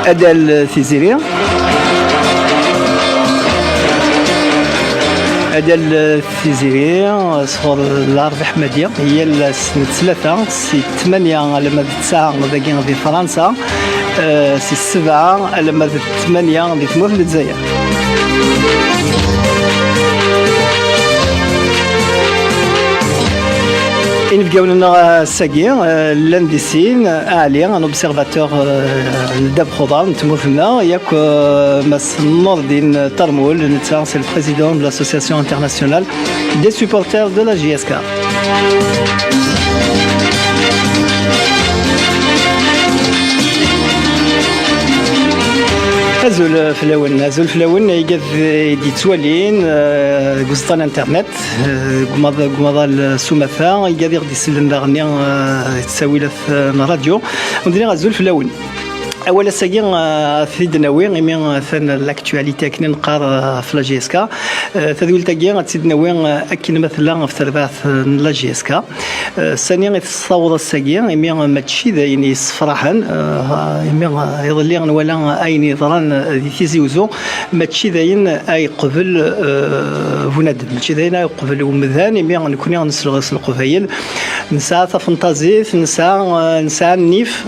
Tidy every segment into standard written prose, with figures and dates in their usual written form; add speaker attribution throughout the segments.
Speaker 1: أدال تيزيري أدال تيزيري صغر الأرض حمادية هي السنة ثلاثة سي 8 لما 9 باقي في فرنسا سي 7 لما 8 في تموت الجزائر. Il y a un observateur de programme, c'est le président de l'association internationale des supporters de la JSK. أزول فلاون يتوالين قسطان انترنت قمضة السمثة يقدر يسلم داغني تساوي له راديو ودينا أزول فلاون أولا ساقي في دناوي غيمي ثان لاكتواليتي كنا نقار في لا جي اس كا تدويل تاقي غتسيد ناوي أكين مثلا في ترباث لا جي اس كا ثانيا غتصاوض الساقي غيمي ماتشي داين صفراحا غيمي يظلي ولا أين ضران دي تيزيوزو ماتشي داين أي قبل فنادم ماتشي داين أي قبل ومذان غيمي نكوني غنسلغ القفايل نسعى فانتازيف نسعى النيف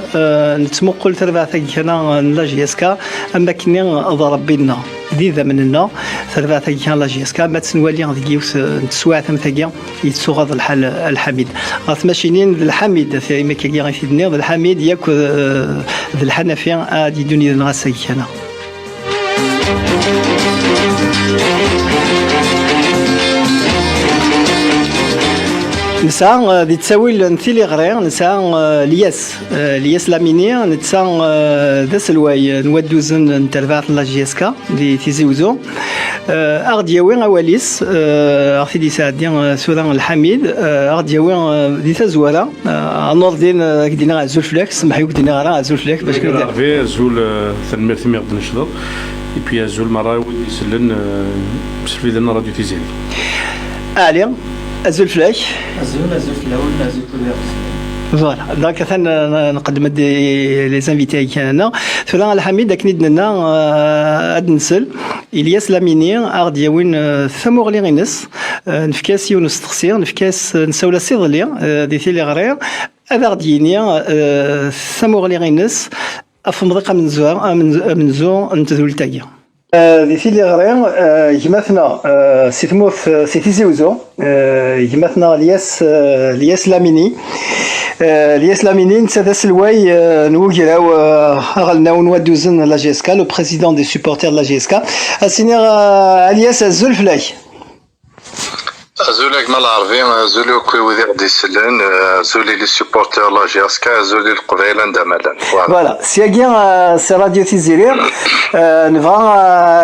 Speaker 1: نتمقل ترباث كنا لا جي اس كا اما كني ضرب بينا جديده مننا ثلاثه كان لا جي اس كا ما تنوالي غادي نتسواع ثمثاكيا يتسوغ الحال الحميد غات ماشينين الحميد في ما كي غيفيدني الحميد ياك ذا الحنفيه غادي دوني نغاسا كنا نسا دي تساوي نثيلي غرير نسا لياس لاميني نتسا ذا سلواي نودوزن نترفعت لا جي اس كا دي تيزيوزو اغدياوي اواليس اغتي دي سعدي سوران الحميد اغدياوي دي تزوالا نور دين كدينا زول فلاك سمحيو كدينا راه زول فلاك باش كنت
Speaker 2: في زول ثنمير ثمير نشطر اي بي زول مراوي يسلن بسفيد لنا راديو تيزيري
Speaker 1: علي أزول فلاك
Speaker 3: أزول فلاون أزول كل
Speaker 1: فوالا دونك ثاني نقدم لي زانفيتي كاننا فلان الحميد كنيد لنا اد نسل الياس لاميني ارد يوين ثمور لي غينس نفكاس يونس تخسير نفكاس نساولا سيضلي دي ثيلي غرير هذا غديني ثمور لي غينس افمضيقه من زو نتذول تايا دي فيلي غرير يمثنا سي تموث سي تيزيوزو يمثنا لياس لاميني لياس لاميني نتا سلواي نوغيراو غلنا ونودوزن لا جي اس كا لو بريزيدون دي سوبورتير لا جي اس كا السينير الياس الزلفلاي
Speaker 4: زولك مال عربي زولي كوي وذير دي سلان زولي لي سوبورتور لا جي اس كا زولي القبيله ندملا
Speaker 1: فوالا سياكي سي راديو تيزيري نبغى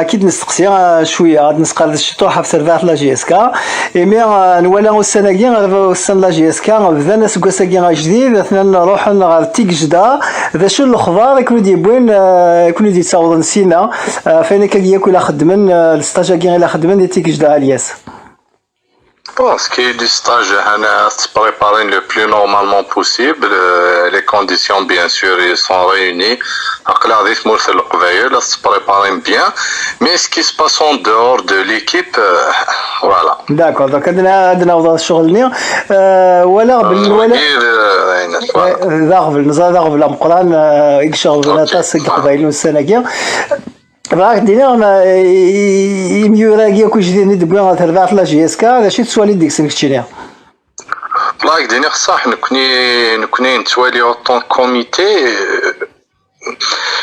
Speaker 1: اكيد نستقسي شويه غادي نسقر الشطوحه في سيرفات لا جي اس كا ايمي نولا السناكي السن لا جي اس كا بدانا سكوساكي جديد اثنا نروح غير تيك جدا ذا شو الاخبار يكونوا ديبوين يكونوا ديتصاوضوا نسينا فين كياكل لا خدمن الستاجاكي لا خدمن دي تيك جدا الياس
Speaker 4: Parce qu'il y a du stage à se préparer le plus normalement possible. Les conditions, bien sûr, sont réunies. Là, se préparer bien. Mais ce qui se passe en dehors de l'équipe, voilà.
Speaker 1: D'accord. Donc, on a وضع الشغل ولا ضرب القرآن يقشر بناتاس قبائل السنة راك دينا يميوراكي كلشي ديال دبوا تربع في لا جي اس كا شي تسوالي ديك سلكتينيا
Speaker 4: لايك دينا صح نكوني نتوالي اوطون كوميتي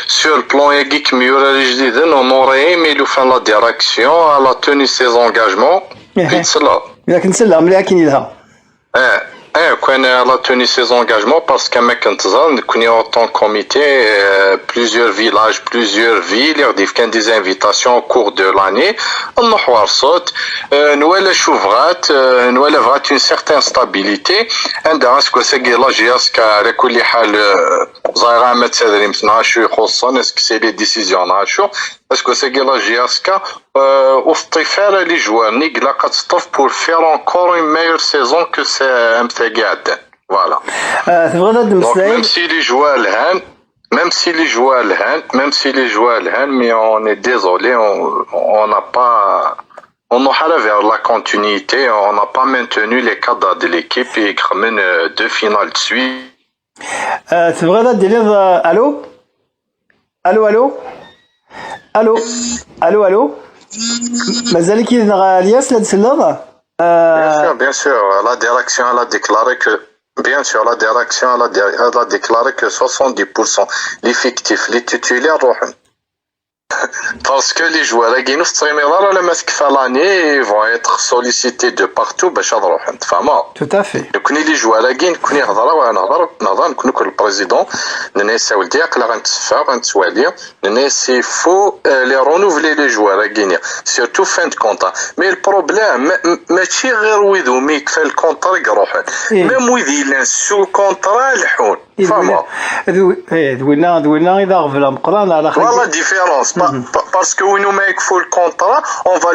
Speaker 4: sur le plan équipe ميورا جديد on aurait aimé le faire la direction à la tenue ses engagements
Speaker 1: لكن نسلا ملي كاين لها
Speaker 4: كان لا توني سيز انغاجمون باسكو ما كنتظن نكوني اوطون كوميتي بليزيور فيلاج بليزيور فيل يغدي كان دي زانفيتاسيون كور دو لاني النحوار صوت نوالا شوفغات نوالا فغات اون سيغتان ستابيليتي عندها اسكو ساكي لا جي اس كا على كل حال زايره ما تسادري مثلا شو يخصنا اسكو سي لي ديسيزيون شو اسكو ساكي لا جي اس كا وفي الطفاله لي جوار نيكلا كتطف بور فير انكور اون ميور سيزون كو سي امثا قاعد فوالا
Speaker 1: تبغى نهضر مسائل
Speaker 4: ميم سي لي جوار الهان même si les joueurs mais on est désolé, on n'a pas, on n'a vers la continuité, on n'a pas maintenu les cadres de l'équipe et quand même 2 finales de suite.
Speaker 1: C'est vrai là, délire. Allô? Allô? مازال كيدنا الياس لا تسلم
Speaker 4: Bien sûr, la direction elle a déclaré que bien sûr la direction elle a déclaré que 70% l'effectif les titulaires roحن. Parce que les joueurs qui nous streameront le masque l'année vont être sollicités de partout باش يضروا حد فما
Speaker 1: tout à fait
Speaker 4: كوني لي جوار كاين كوني يهضروا نهضر نكون البريزيدون نساو الديق لا غنتسفى غنتوالي نسي فو لي رونوفلي لي جوار كاين سيرتو فان دو كونطا مي البروبليم ماشي غير ويدو مي كفى الكونطرا يروحون ميم ويدي لان سو كونطرا الحون فما
Speaker 1: دوينا اذا غفل مقران على خير
Speaker 4: والله ديفيرونس parce que nous mec faut le contrat on va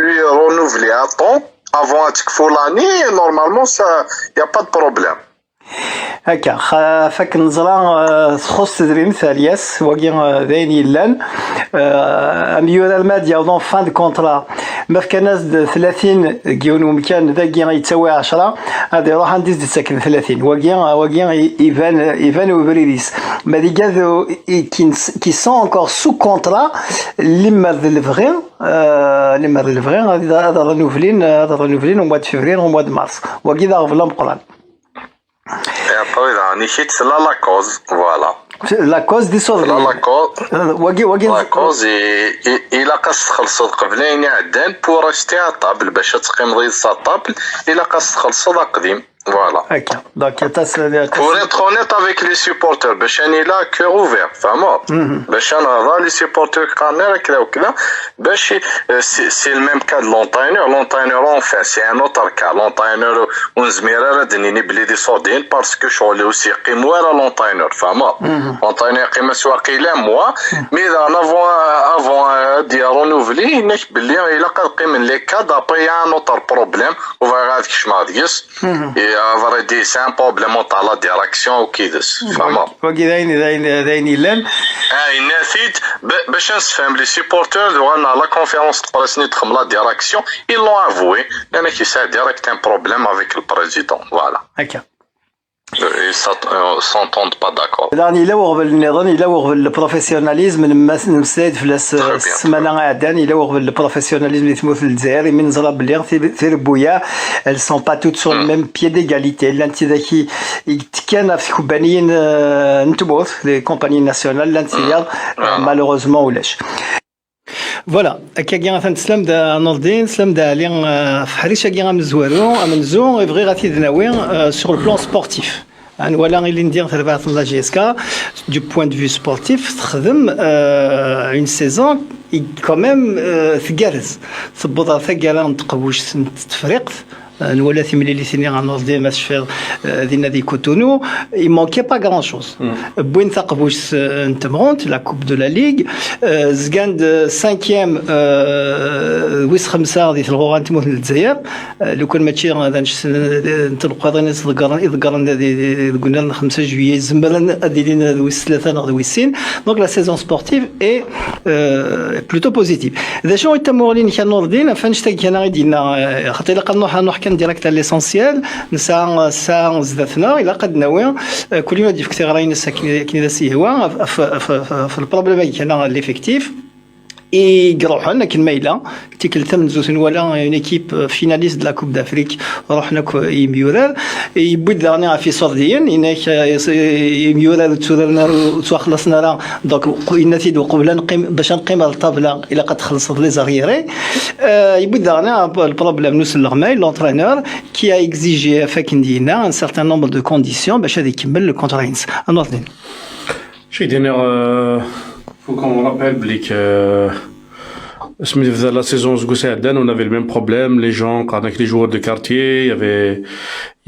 Speaker 4: lui renouveler à temps avant qu'il l'année normalement ça y a pas de problème.
Speaker 1: هكا فك النظرة تخص تدريب ثالياس وكي ذاين يلان اميور الماديا ودون فان دو كونطرا ما في كان ناس 30 كيونو مكان ذاكي غيتساوي 10 غادي يروح نديز تساكن 30 وكي ايفان وبريديس ما دي كازو كي سون انكور سو كونطرا لما الفغين غادي رينوفلين او موا دو فيفري او موا دو مارس وكي ذا غفلا مقران.
Speaker 4: Et après, c'est là la cause, voilà.
Speaker 1: La cause des sauves.
Speaker 4: La cause, il a qu'à se خلصوا قبلين عدن pour acheter à table باش تقيم ضيز sa table il a qu'à se خلصوا قديم. Voilà.
Speaker 1: Okay. Donc,
Speaker 4: pour être honnête avec les supporters, Béchan est là, cœur ouvert, vraiment. Béchan a les supporters c'est le même cas de l'entraîneur. L'entraîneur, enfin, c'est un autre cas. L'entraîneur, on se met à donner des sordines parce que je suis aussi moi l'entraîneur, vraiment. L'entraîneur qui me soit qu'il est moi, mais avant de renouveler, il a quand même les cas d'après il y a un autre problème. On va regarder que je m'en dis. avoir dit c'est un problème à la direction وكذا فما
Speaker 1: داين لان
Speaker 4: نسيت باش نفهم لي سيبورتور وانا لا كونفيرونس بريس ندخل لا ديريكسيون ils l'ont avoué لان كي سا ديريكت ان بروبليم افيك البريزيدون فوالا
Speaker 1: هكا
Speaker 4: ils s'entendent pas d'accord.
Speaker 1: يعني إلا وغبل النظام إلا وغبل البروفيسيوناليزم نمسايد في السمانة عادان إلا وغبل البروفيسيوناليزم اللي تموت في الجزائر من زرا بلي في بويا elles sont pas toutes sur le même pied d'égalité لانت ذاكي كان في كومبانيين نتموت لي كومباني ناسيونال لانت malheureusement ولاش فوالا هكا كاع تنسلم دا نوردين سلام دا لي فحريشه كاع مزوارو يبغي غادي دناوي سور البلان سبورتيف ولا اللي ندير تبع لا جي اس كا دو بوين دو في سبورتيف تخدم اون سيزون كو ميم ثقارز تبوط ثقاله نتقبوش تفريق ولا ثملي اللي ثاني غنوضي ما شفير دينا دي كوتونو il manquait pas grand chose بوين ثقبوش نتمرونت لا كوب دو لا ليغ زكاند 5e ويس 5 ديال الغوران تموت للجزائر لو كان ماشي نطلقوا هذا الناس يذكرنا قلنا 5 جويي زمبرنا ديالنا ويس 3 ناض ويسين دونك لا سيزون سبورتيف اي بلوتو بوزيتيف اذا شنو يتمورلين كان نوردين فنشتاق كان غيدينا خاطر الا نروح كان ديريكت على ليسونسيال نسا زدتنا الى قد ناوي كل يوم ديك تغرين كاين سيهوا في البروبليم كان ليفيكتيف يقروحوا لنا كل ميله تيكل ثمن زوسن ولا اون ايكيب فيناليست دو لا كوب دافريك رحنا يميورال يبد داني في صرديين هناك يميورال تورنا خلصنا راه دونك النتيجه قبل نقيم باش نقيم الطابله الى قد خلصت لي زاريري يبد داني البروبليم نوصل لغماي لونترينور كي ا اكزيجي فاك ندينا ان سارتان نومبر دو كونديسيون باش هذا يكمل لو كونترينس انوردين
Speaker 2: شي دينير faut qu'on rappelle que la saison on avait le même problème, les gens, avec les joueurs de quartier, il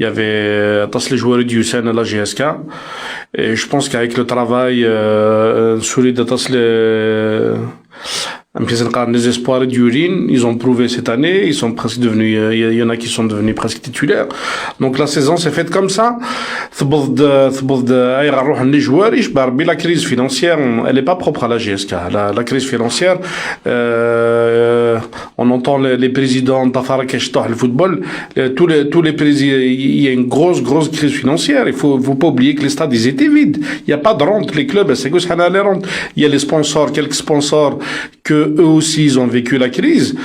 Speaker 2: y avait les joueurs du USN à la GSK, et je pense qu'avec le travail solide Les espoirs d'Urine, ils ont prouvé cette année, ils sont presque devenus, il y en a qui sont devenus presque titulaires. Donc la saison s'est faite comme ça. Les joueurs, la crise financière, elle n'est pas propre à la GSK. La crise financière, on entend les présidents d'Afarakesh le football, tous les présidents, il y a une grosse crise financière. Il faut pas oublier que les stades, ils étaient vides. Il n'y a pas de rente, les clubs, c'est que ça n'a les rentes. Il y a les sponsors, quelques sponsors que eux aussi ils ont vécu la crise.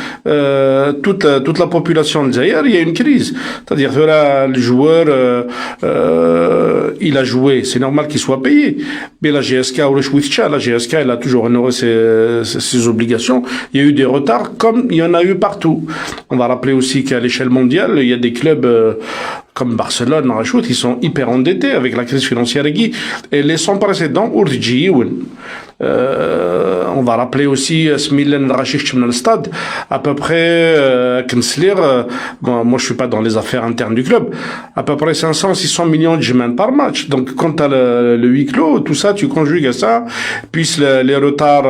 Speaker 2: Toute la population d'ailleurs, il y a une crise. C'est-à-dire que là, le joueur, il a joué, c'est normal qu'il soit payé. Mais la GSK ou le Chouitcha, la GSK, elle a toujours honoré ses obligations. Il y a eu des retards comme il y en a eu partout. On va rappeler aussi qu'à l'échelle mondiale, il y a des clubs comme Barcelone, Rachout, ils sont hyper endettés avec la crise financière et les sans précédents, Urgi, on va rappeler aussi Smilen Rachich le stade, à peu près Kensler, bon, moi je suis pas dans les affaires internes du club, à peu près 500-600 millions de gemmes par match. Donc quand tu as le huis clos, tout ça, tu conjugues à ça, puis les retards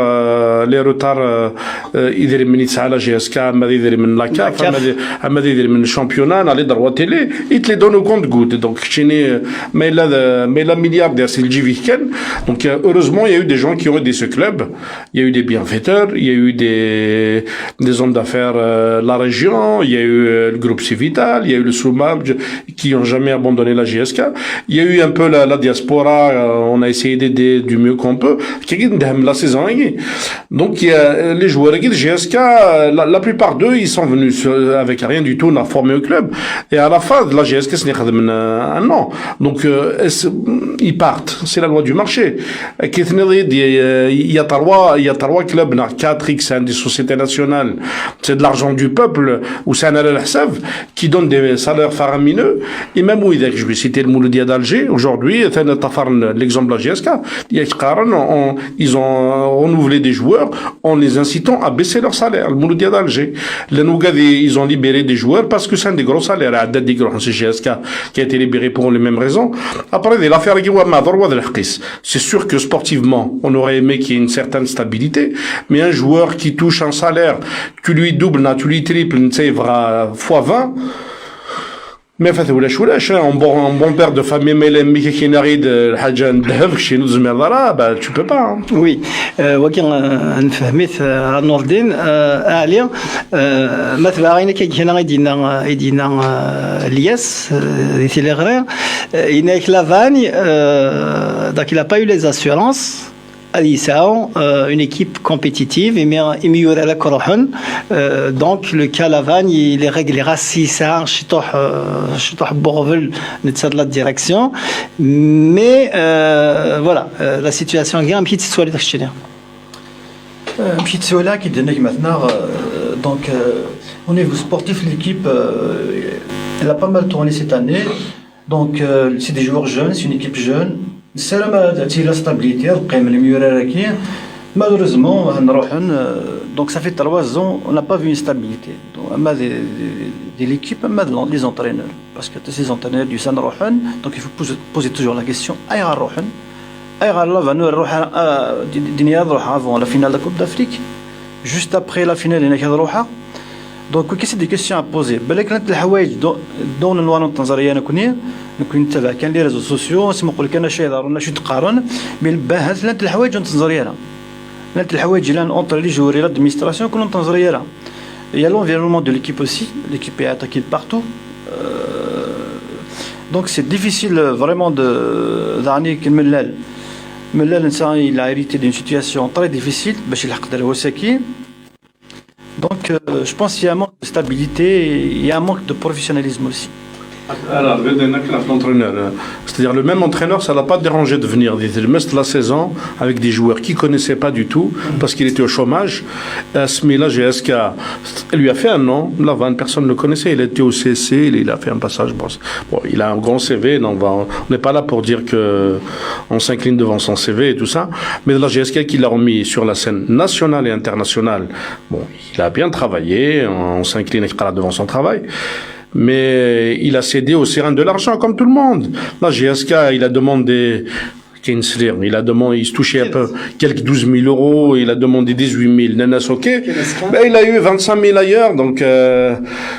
Speaker 2: ils éliminent à la GSK, ils éliminent la CAF, ils éliminent le championnat, dans les droits télé, ils te les donnent au compte-gouttes. Donc mais la milliardaire, c'est le Jiviken. Donc heureusement, il y a eu des gens qui ont aidé ce club. Il y a eu des bienfaiteurs, il y a eu des hommes d'affaires la région, il y a eu le groupe Civital, il y a eu le Soumab qui ont jamais abandonné la GSK. Il y a eu un peu la diaspora, on a essayé d'aider du mieux qu'on peut. La saison est. Donc il y a les joueurs de GSK, la plupart d'eux, ils sont venus avec rien du tout, on a formé au club. Et à la fin de la GSK, c'est un an. Donc ils partent. C'est la loi du marché. Il y a trois clubs, 4X, des sociétés nationales. C'est de l'argent du peuple, ou c'est un al-Hsab, qui donne des salaires faramineux. Et même où je vais citer le Mouloudia d'Alger, aujourd'hui, l'exemple de la GSK, ils ont renouvelé des joueurs en les incitant à baisser leur salaire. Le Mouloudia d'Alger. Les Nougadi, ils ont libéré des joueurs parce que c'est un des gros salaires. Des gros, c'est GSK qui a été libéré pour les mêmes raisons. Après, l'affaire c'est sûr que sportivement, on aurait aimé qu'il y ait une certaine stabilité, mais un joueur qui touche un salaire, tu lui doubles, tu lui triples, fois 20, mais en fait, un bon père de famille, tu peux pas.
Speaker 1: Oui, نفهمت نور الدين عالية مثلا غير كيجينا يدينا الياس ديتي لي غرير يناك لافاني donc il a pas eu les assurances une équipe compétitive et donc le cas Lavagne les règles les racistes de la direction mais voilà la situation est un petit soirée
Speaker 3: une petite soirée qui donne maintenant donc au niveau sportif l'équipe elle a pas mal tourné cette année donc c'est des joueurs jeunes, c'est une équipe jeune. C'est la stabilité, malheureusement, donc ça fait 3 ans, on n'a pas vu une stabilité. De l'équipe, des entraîneurs. Parce que ces entraîneurs du San Rohan, donc il faut poser toujours la question, avant la finale de la Coupe d'Afrique, juste après la finale de la Roha. Donc, c'est des questions à poser. Dans le noir التنظريه نكون نتابع كان لي ريزو سوسيو نسمع لك انا شي ضروري شي تقارن بين الباهات لانت الحوايج نتنظريه لها لانت الحوايج لان اونتر لي جوري لادمينستراسيون كلهم نتنظريه لها il y a l'environnement de l'équipe aussi l'équipe est attaquée de partout donc c'est difficile vraiment d'عني كملال الانسان il a hérité d'une situation très difficile باش يلحق الوساكي. Donc, je pense qu'il y a un manque de stabilité et il y a un manque de professionnalisme aussi.
Speaker 2: Alors, l'entraîneur, c'est-à-dire le même entraîneur, ça l'a pas dérangé de venir la saison avec des joueurs qu'il connaissait pas du tout parce qu'il était au chômage. Smila GSK, elle lui a fait un nom, là, personne ne le connaissait, il était au CC, il a fait un passage. Bon, il a un grand CV, on n'est pas là pour dire que on s'incline devant son CV et tout ça, mais la GSK qui l'a remis sur la scène nationale et internationale, bon, il a bien travaillé, on s'incline devant son travail. Mais il a cédé au serin de l'argent comme tout le monde. La GSK, il a demandé il a demandé, il se touchait un peu quelques 12 000 euros, il a demandé 18 000. Nanas, ok. Ben, il a eu 25 000 ailleurs, donc,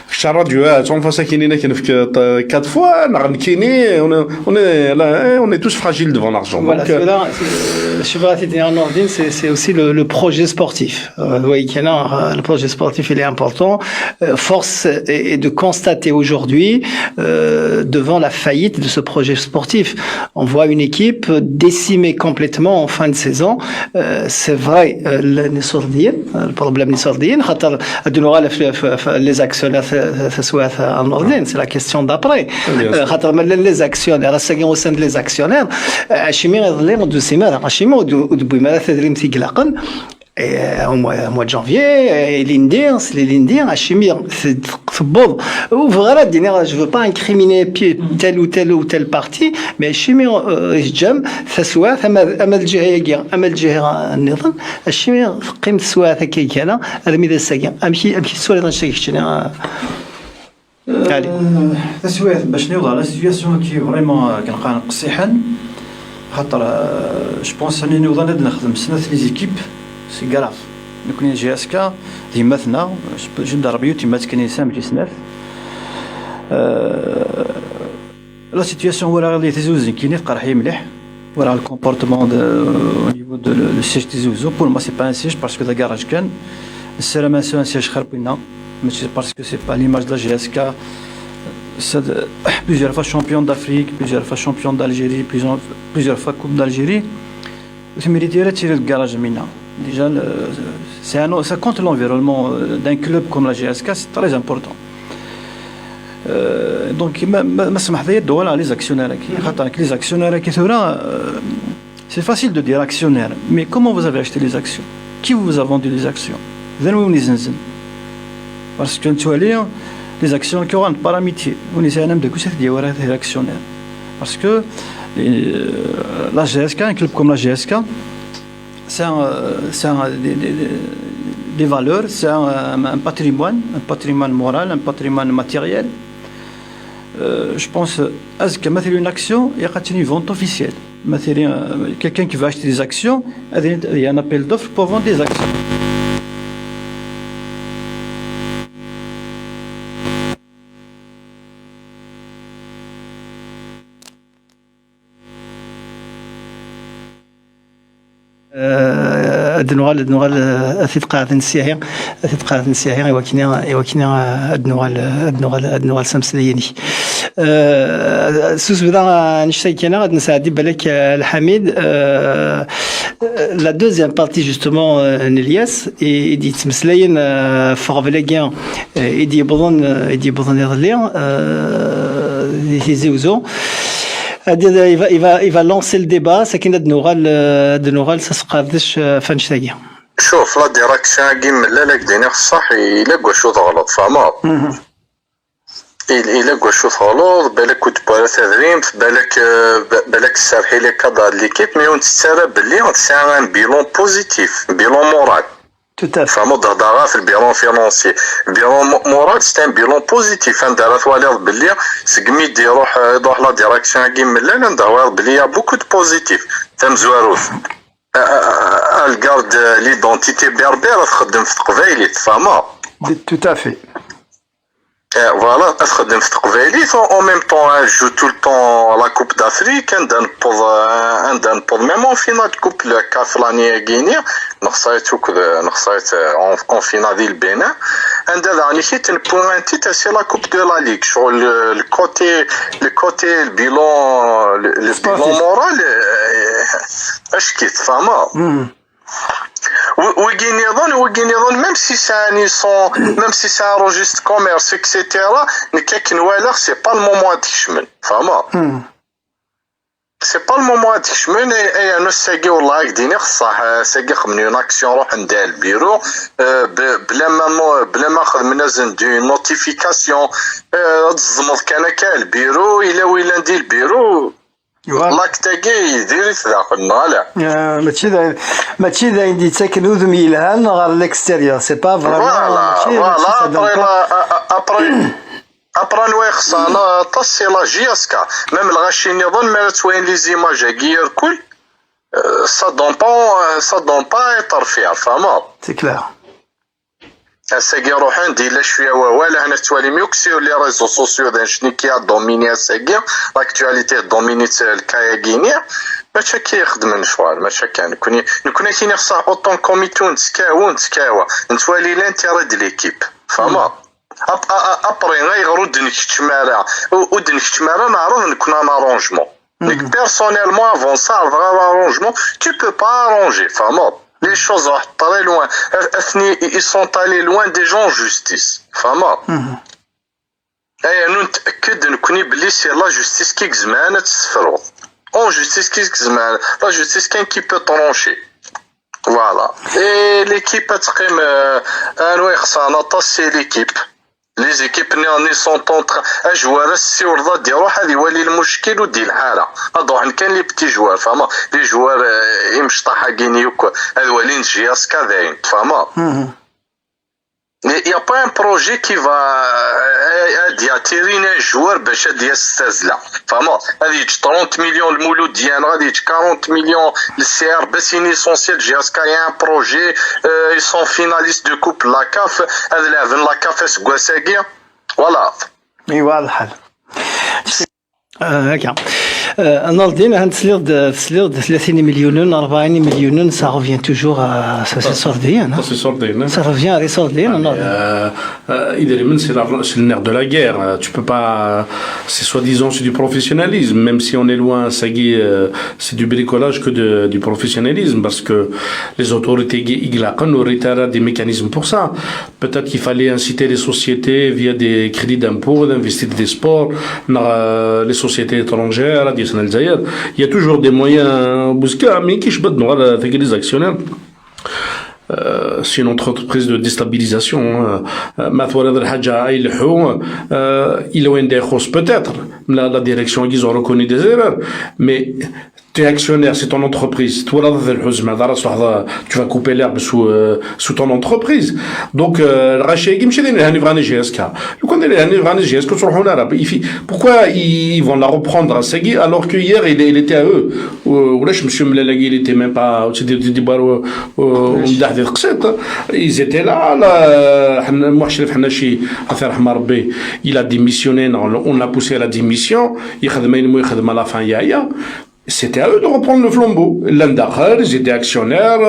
Speaker 2: Charad, on fait ça quatre fois, on est tous fragiles devant l'argent.
Speaker 1: Voilà, donc, là, c'est aussi le projet sportif. Oui, le projet sportif, il est important. Force est de constater aujourd'hui, devant la faillite de ce projet sportif, on voit une équipe décimée complètement en fin de saison. C'est vrai, le problème نصردين خاطر ادنوا les actionnaires en ordine, c'est la question d'après خاطر les actionnaires الساقين وسند les actionnaires عشيمي يظلم دوسيمار عشيمي ودبي ما تدريم تيقلقن au mois de janvier, les Lindiens, c'est bon. Voilà, je veux pas incriminer telle ou telle partie, mais chimie, j'aime, ça soit, amal jihad, النظام, chimie, قيمة سواء كي أنا، أرمي ذا السجن، أمشي سواء أنا شيء
Speaker 3: تسوية باش نوضع لا سيتوياسيون كي فريمون كنلقى قصيحا خاطر جو بونس اني نوضع نخدم سنة لي زيكيب سي كراف نكون جي اس كا ديماتنا ندرب تيمات كاين سام جي سناف لا سيتوياسيون ورا لي تزوزين كاين قرحي مليح ورا الكومبورتمون au niveau de le siège تزوزو pour moi c'est pas un siège parce que la garage كان السلامة un siège خربينا ماشي parce que c'est pas l'image de la GSK c'est plusieurs fois champion d'Afrique plusieurs fois champion d'Algérie plusieurs fois coupe d'Algérie c'est mérité de tirer le garage mina déjà ça compte l'environnement d'un club comme la GSK c'est très important donc ما سمح لي الدول les actionnaires خاطر les actionnaires كثيرا c'est facile de dire actionnaire mais comment vous avez acheté les actions qui vous a vendu les actions ذن وين يزنزن parce que tu vois les actions qui ont par amitié on essaie de que c'est des actionnaires parce que la GSK un club comme la GSK c'est des valeurs c'est un patrimoine moral un patrimoine matériel je pense que مثلا une action il y a une vente officielle quelqu'un qui veut acheter des actions il y a un appel d'offres pour vendre des actions.
Speaker 1: النوغال أثيت قاعدة نسيها يوكينا النوغال سمسليني سوس بدا نشتي كنا غاد نساعدي بالك الحميد la deuxième partie justement Nelias et dit تمسلين فغفلاكيا يدي يبضن يضليا يزيوزو il va lancer le débat c'est qu'il a de Noral ça se قادش فنشتاقي
Speaker 4: شوف لا ديراكسيون كي ملالك ديني صح الا كواشوط غلط فما الا كواشوط غلط بالك كنت بارا تدريم بالك سارحي لي كادر ليكيب مي اون تسارى بلي سي ان بيلون بوزيتيف بيلون مورال فما ضغطها في البيلون فينونسي بيلون مورال سي ان بيلون بوزيتيف ندار توالير بلي سقمي يروح لا ديراكسيون كي ملال ندار بلي بوكو دو بوزيتيف تم زواروث الكارد ليدونتيتي بيربير تخدم في تقبايلي تفهمها
Speaker 1: tout à fait
Speaker 4: فوالا تخدم في تقبايلي او ميم طون جو تو طون لا كوب دافريك ندان بوض ميم فينال كوب كاف لاني غينيا نخصايت اون فينال ديال البناء عندها راني كي تنبوانتي تا سي لا كوب دو لا ليغ شغل الكوتي البيلون مورال اش كي تفهمها وغينيظن ميم سي ساني سون ميم سي سان روجيست كوميرس اكسيتيرا نكاك نوالغ سي با المومون تكشمن فهمها سي با المومون تكشمن اي انا ساقي والله ديني خصح ساقي خمني اون اكسيون روح ندير البيرو بلا ما خدم نازن دي نوتيفيكاسيون تزمض كان البيرو الا ويلا ندير البيرو لاك تاكي ديري تداخلنا لا
Speaker 1: ماشي ذا يدي تاكن وذم يلهان غير ليكستيريور سي با فريمون
Speaker 4: ابرا نويخص انا تصي لا جي اس كا ميم الغاشي نظن ما توين لي زيماج كير كل ça donne pas être fier, فاهمة؟
Speaker 1: C'est clair.
Speaker 4: الساقي روحو ندير لا شويه ولا هنا توالي ميوك سير لي ريزو سوسيو دان شني كيا دوميني الساقي لاكتواليتي دوميني الكايا غينيا ماشي كيخدم نشوار ماشي كان نكون كاين خصها اوطون كوميتو نتكاوا نتوالي لانتيري دي ليكيب فاهمة ابري غيغرو دنك تشمارا ودنك تشمارا نعرف نكون ان ارونجمون ديك بيرسونيلمون افون سا فغا ارونجمون tu peux pas arranger فاهمة les choses vont très loin. Ils sont allés loin des gens en justice. فاهمة؟ أي أنا نتأكد نكوني بلي سي لا جوستيس كي زمان تسفرو. En justice كي زمان لا جوستيس كاين كي بو ترونشي. Voilà. Et l'équipe تقيم أنواع خصها نطاس سي l'équipe. Les équipes ne sont en train de jouer si on va dire هذه هو اللي المشكل ودي الحالة هذا كان لي بتي جوار فاهمة لي جوار يمشطحاقين يوك هذا هو اللي نجي كذاين فاهمة il y a pas un projet qui va attirer un joueur باش هاد يستازلا فاهمة هذه 30 مليون المولود ديالنا غادي 40 مليون للسير باش ليسونسيال جياسكا يا ان بروجي ils sont finalistes de coupe la CAF هذا لعبن لا CAF سكواساكيا فوالا
Speaker 1: ايوا هذا الحال هكا ناردين هنتسليغ 30 مليون 40 مليون ça revient toujours à ça c'est sordien ça revient à les sordiens
Speaker 2: c'est le nerf de la guerre tu peux pas c'est soi-disant c'est du professionnalisme même si on est loin Sagui c'est du bricolage que du professionnalisme parce que les autorités auraient des mécanismes pour ça peut-être qu'il fallait inciter les sociétés via des crédits d'impôt d'investir des sports les sociétés étrangères il y a toujours des moyens mais qui je les actionnaires c'est une entreprise de déstabilisation il peut-être la direction ils ont reconnu des erreurs mais t'es actionnaire, c'est ton entreprise. Tu vas couper l'herbe sous ton entreprise. Donc, pourquoi ils vont la reprendre à Segui alors que hier il était à eux? Monsieur Mlelagui, il était même pas ils étaient là. Il a démissionné, on l'a poussé à la démission. À la fin, c'était à eux de reprendre le flambeau. L'Andakhar, ils étaient actionnaires.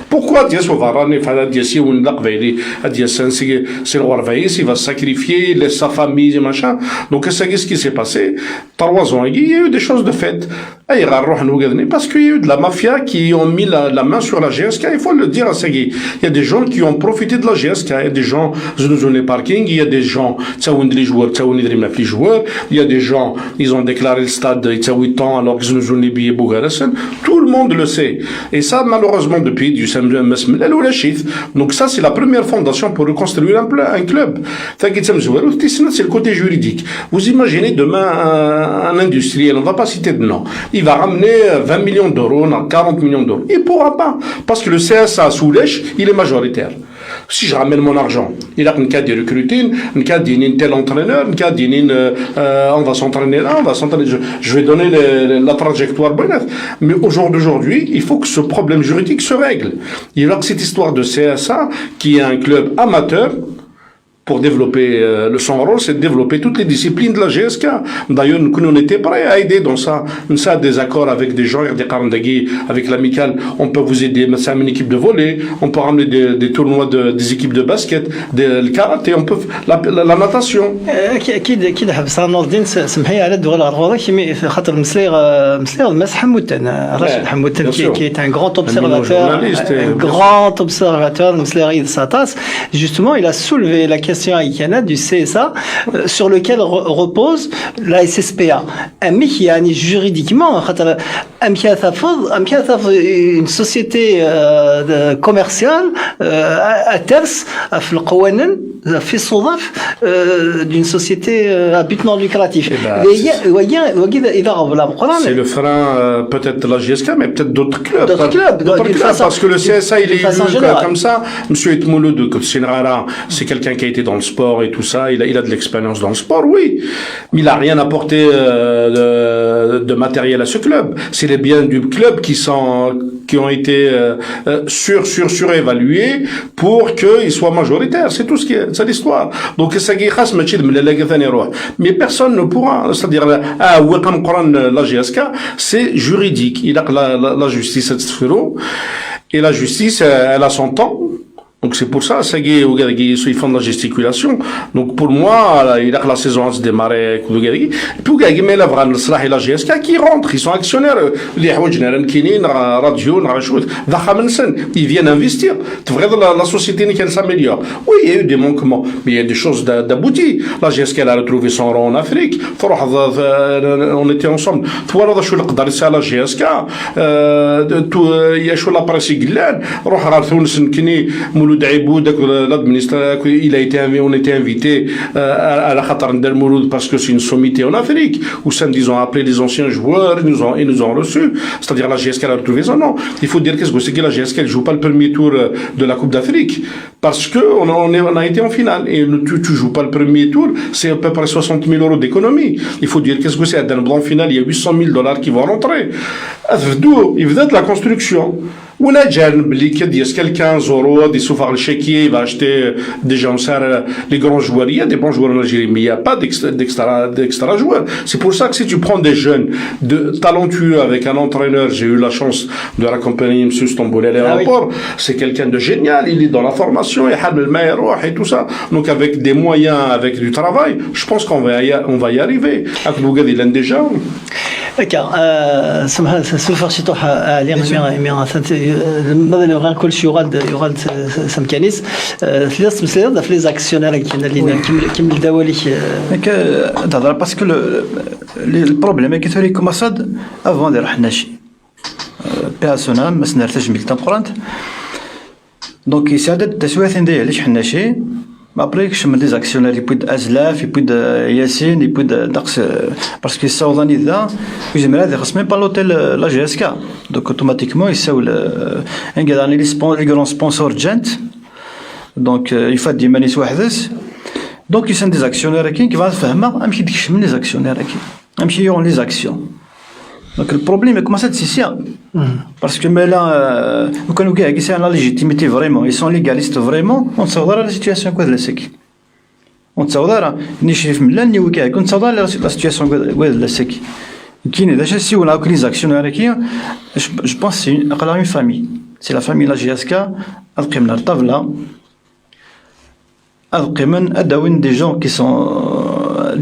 Speaker 2: Pourquoi c'est le roi Vaïs, il va sacrifier, il laisse sa famille et machin. Donc, qu'est-ce qui s'est passé? 3 ans, il y a eu des choses de fait. Parce qu'il y a eu de la mafia qui ont mis la main sur la GSK, il faut le dire à Segui. Il y a des gens qui ont profité de la GSK. Il y a des gens, les parkings, il y a des gens, il y a des gens, ils ont déclaré le stade il y a 8 ans alors qu'ils nous ont les billets Bougaresen. Tout le monde le sait. Et ça, malheureusement, depuis du donc ça, c'est la première fondation pour reconstruire un club. C'est le côté juridique. Vous imaginez demain un industriel, on ne va pas citer de nom, il va ramener 20 millions d'euros, 40 millions d'euros. Il ne pourra pas. Parce que le CSA sous lèche, il est majoritaire. Si je ramène mon argent, il a un cas de recruter, un cas d'un tel entraîneur, un cas on va s'entraîner là, on va s'entraîner. Je vais donner la trajectoire bonne. Mais au jour d'aujourd'hui, il faut que ce problème juridique se règle. Il y a cette histoire de CSA qui est un club amateur. Pour développer son rôle, c'est de développer toutes les disciplines de la GSK. D'ailleurs, nous étions prêts à aider dans ça. Nous avons des accords avec des gens, avec l'amicale. On peut vous aider, c'est une équipe de volley. On peut ramener des tournois des équipes de basket, le karaté, on peut la natation.
Speaker 1: أكيد حبسها ناضين سمحي على الدول العربية كيما خاطر مسليغ المس حموتان راشد حموتان qui est un grand observateur مسليغ عيد ساتاس justement il a soulevé la question haïtienne du CSA sur lequel repose la SSPA. يعني juridiquement une société commerciale à terce في القوانين في الصدف d'une société à but non lucratif.
Speaker 2: C'est le frein peut-être de la GSK, mais peut-être d'autres clubs.
Speaker 1: D'autres clubs,
Speaker 2: parce que le CSA, il est élu comme ça. Monsieur Etmouloud, c'est quelqu'un qui a été dans le sport et tout ça. Il a de l'expérience dans le sport, oui. Mais il n'a rien apporté de matériel à ce club. C'est les biens du club qui ont été surévalués pour qu'ils soient majoritaires. C'est tout ce qui est, c'est l'histoire. Donc, mais personne ne pourra, c'est-à-dire, la GSK, c'est juridique. Il a la justice, et la justice, elle a son temps. Donc c'est pour ça, ils font de la gesticulation. Donc pour moi, il a que la saison a démarré. Et puis la GSK qui rentre, ils sont actionnaires. Ils viennent investir. La société s'améliore. Oui, il y a eu des manquements, mais il y a des choses d'abouties. La GSK elle a retrouvé son rang en Afrique. On était ensemble. La GSK, il y a la presse il a été on était invité à la Khatar Ndermouloud parce que c'est une sommité en Afrique où ils ont appelé les anciens joueurs, ils nous ont reçus, c'est-à-dire la GSK a retrouvé son nom. Il faut dire qu'est-ce que la GSK ne joue pas le premier tour de la Coupe d'Afrique parce que on a été en finale et tu joues pas le premier tour, c'est à peu près 60 000 euros d'économie. Il faut dire qu'est-ce que c'est dans le blanc final, il y a 800 000 $ qui vont rentrer. Il faisait de la construction. Ou là, quelqu'un, Zoro, des soufars le chéquier, il va acheter des gens, les grands joueurs. Il y a des bons joueurs en Algérie, mais il n'y a pas d'extra joueurs. C'est pour ça que si tu prends des jeunes talentueux avec un entraîneur, j'ai eu la chance de raccompagner M. Stamboul à l'aéroport, c'est quelqu'un de génial, il est dans la formation, et tout ça. Donc avec des moyens, avec du travail, je pense qu'on va y arriver. Avec Bougad, il l'a déjà.
Speaker 1: D'accord. سوف شطوح عليهم ماذا لو غنقول شي يغاد سمكانيس ثلاث مسائل في لي زاكسيونير اللي كمل دوالي
Speaker 3: تهضر باسكو البروبليم كيثوري كوماساد افون دي رحنا شي بيرسونال ما سنرتاج ميل تمقرانت دونك يساعد تسويات ندير علاش حنا شي Après, je me dis actionnaires, il peut Azlaf, il peut Yassine, il peut Dax, parce que ça, on est là, j'aimerais dire, c'est même pas l'hôtel, la GSK. Donc, automatiquement, il s'ouvre, un gars dans les grands sponsors Gent. Donc, il faut dire, manis wahdes. Donc, ils sont des actionnaires qui vont faire, un petit chemin des actionnaires qui, un petit ont les actions. Donc, le problème, comment ça, c'est ça? Parce que mais là, quand nous avons la légitimité vraiment, ils sont légalistes vraiment, on s'aura la situation quoi de la sécu. On s'aura ni chef Milan ni Oukia, on s'aura la situation quoi de la sécu. Qui n'est déjà si on a les actionnaires qui, je pense c'est une famille. C'est la famille la GSK, al-Qimna al-Tavla, al-Qiman, ad-Dawin des gens qui sont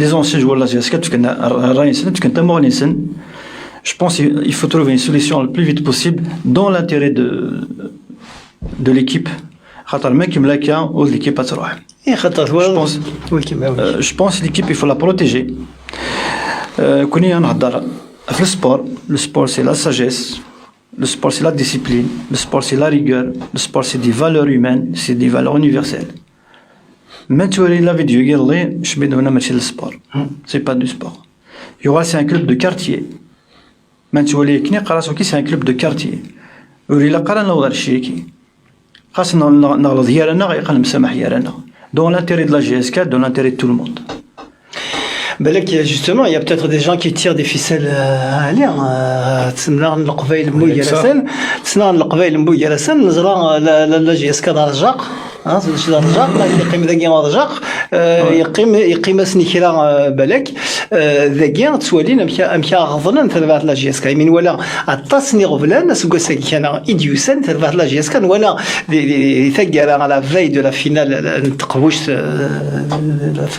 Speaker 3: des anciens joueurs de la GSK, tu connais Raïsen, tu connais Mornisen. Je pense qu'il faut trouver une solution le plus vite possible dans l'intérêt de l'équipe. Ou l'équipe à je pense que l'équipe, il faut la protéger. Le sport c'est la sagesse, le sport c'est la discipline, le sport c'est la rigueur, le sport c'est des valeurs humaines, c'est des valeurs universelles. Maintenant, la vidéo, je vais donner le sport. C'est pas du sport. Il y aura c'est un club de quartier. Maintenant, c'est un club de quartier. Dans l'intérêt de la GSK, dans l'intérêt de tout le monde.
Speaker 1: Justement, il y a peut-être des gens qui tirent des ficelles à l'air. La GSK يقيم ذاكي رجاق يقيم سنيكرا بالك ذاكي تسوالين مشى غضنا تبعت لا جي اس كاي من ولا التصني غفلان سكوسا كان ايديوسان تبعت لا جي اس كان ولا ثقر على فاي دو لا فينال تقوش في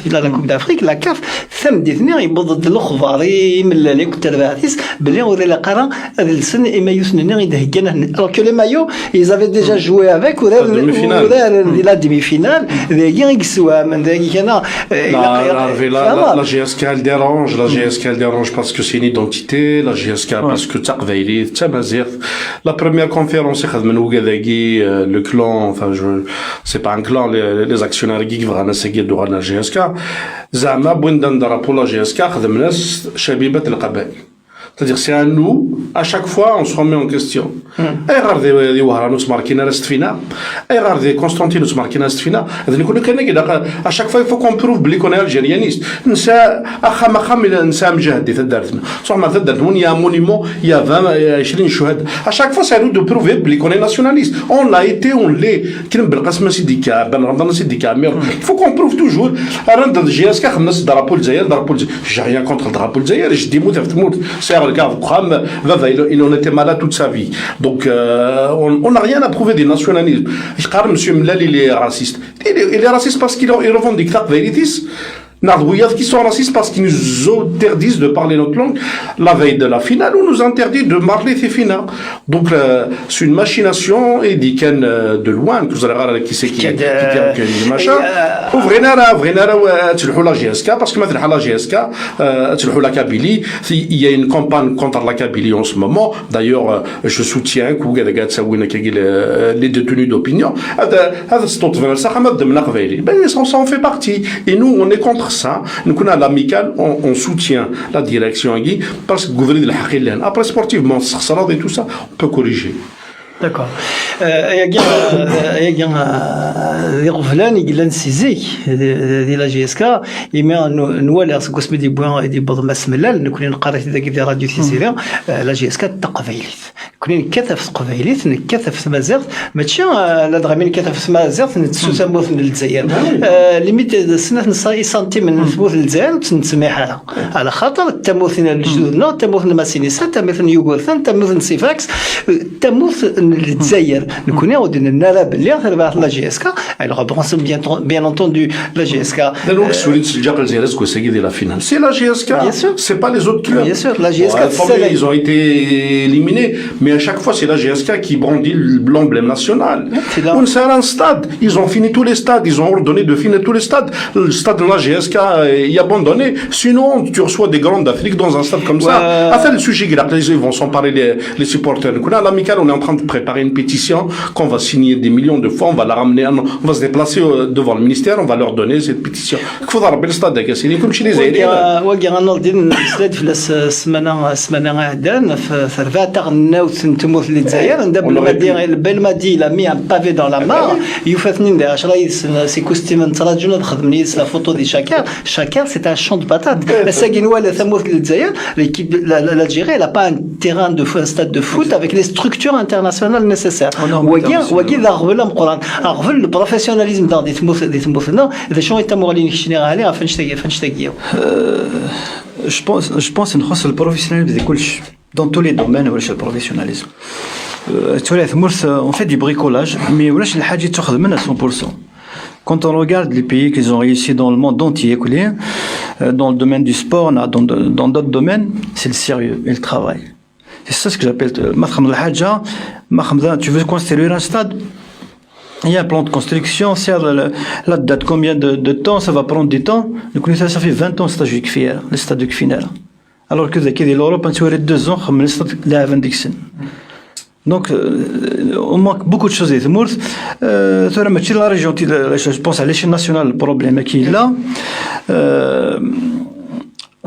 Speaker 1: لا كوب دافريك لا كاف ثم ديثني يبض الاخباري من اللي كنت تبعتيس بلي ولا لا قرا هذا السن اما يسنني يدهكنا alors que les maillots ils avaient déjà joué avec ou la demi-finale ذاكي يكسوا من ذاكي
Speaker 2: La GSK elle dérange, parce que c'est une identité, la GSK parce que تقبايلي تمازيغ. La première conférence خدمنا وكذاكي le clan, enfin c'est pas un clan, les actionnaires qui vont نسجل دور la GSK زعما بغينا ندرا pour la GSK خدمنا شبيبة القبائل. C'est-à-dire, c'est à nous, à chaque fois, on se remet en question. Erreur de Wahranus Markina Restvina, erreur de Constantinus Markina Restvina, à chaque fois, il faut qu'on prouve qu'on est algérianiste. Il y a un monument, il y a 20, 20 chouhad. À chaque fois, c'est à nous de prouver qu'on est nationaliste. On l'a été, on l'est. Il faut qu'on prouve toujours. J'ai rien contre le drapeau de Zaïre, je dis il en était malade toute sa vie. Donc, on n'a rien à prouver des nationalismes. Monsieur Mlal, il est raciste. Il est raciste parce qu'il revendique la vérité. Qui sont racistes parce qu'ils nous interdisent de parler notre langue la veille de la finale, ou nous interdit de parler ces finales. Donc, c'est une machination, et dit qu'elle de loin, que vous allez voir qui c'est qui machin. Ouvrez-la, tu le la GSK, parce que maintenant, la GSK, tu le la Kabylie, il y a une campagne contre la Kabylie en ce moment. D'ailleurs, je soutiens que les détenus d'opinion. Ça en fait partie. Et nous, on est contre ça. Nous connaissons l'amical, on soutient la direction parce que le gouvernement de la après sportivement, et tout ça, on peut corriger.
Speaker 1: D'accord. Il y a des reflets qui viennent saisir de la GSK. Il y a nous les ascosmes des bois et des bords masmelal. Nous connaissons des radios siciliennes. La GSK تقبيلت. كنا كثف قبيلت نكثف مازال ماشي لا دغامين كثف مازال نتسوسموث من الجزائر ليميت سنه نصاي سنتيم من ثبوت الجزائر تنسميحها على خاطر التموثن الجدودنا تموثن ماسينيسا تموثن يوغورثن تموثن سيفاكس تموث الجزائر نكون يعود لنا باللي تبع لا جي اس كا alors bien entendu la GSK
Speaker 2: donc la finale c'est la GSK c'est pas les autres clubs
Speaker 1: bien sûr la GSK
Speaker 2: ils ont été éliminés mais à chaque fois c'est la GSK qui brandit l'emblème national on sert un stade ils ont fini tous les stades ils ont ordonné de finir tous les stades le stade de la GSK est abandonné sinon tu reçois des grands d'Afrique dans un stade comme ça enfin le sujet ils vont s'emparer les supporters à l'amical on est en train de préparer une pétition qu'on va signer des millions de fois on va la ramener on va se déplacer devant le ministère on va leur donner cette pétition il faudra rappeler le stade كاسيني كل شيء زي
Speaker 1: واقي غنوضين السلاد في السمانه عدان في 20 ناوت نتموت للجزائر بالمادي لا مي ان بافي دون لا مار يوفاتنين دي 10 سي كوستيم نتراجعوا نخدم لي لا فوتو دي شاكر سي ان شون دو باتات لا ساكين ولا ثموت للجزائر l'équipe l'Algérie elle a pas un terrain de foot un stade de foot avec les structures internationales nécessaires واقي ذا غبل مقران غبل البروفيسيوناليزم دار دي تموثنا اذا شنو يتموا غادي نكشني عليه فاش تاقيو
Speaker 3: je pense نخص البروفيسيوناليزم في كلش dans tous les domaines ولاش البروفيسيوناليزم ثلاث مرث on fait du bricolage mais ولاش الحاجه تاخذ منها 100%. Quand on regarde les pays qui ont réussi dans le monde entier, dans le domaine du sport, dans d'autres domaines, c'est le sérieux et le travail. C'est ça ce que j'appelle tu veux construire un stade, il y a un plan de construction, c'est la date, combien de temps, ça va prendre du temps. Donc ça fait 20 ans le stade de Kfiner. Alors que l'Europe, on a 2 ans, le stade de la Vendixen. Donc, on manque beaucoup de choses. La région, je pense à l'échelle nationale, le problème qui est là.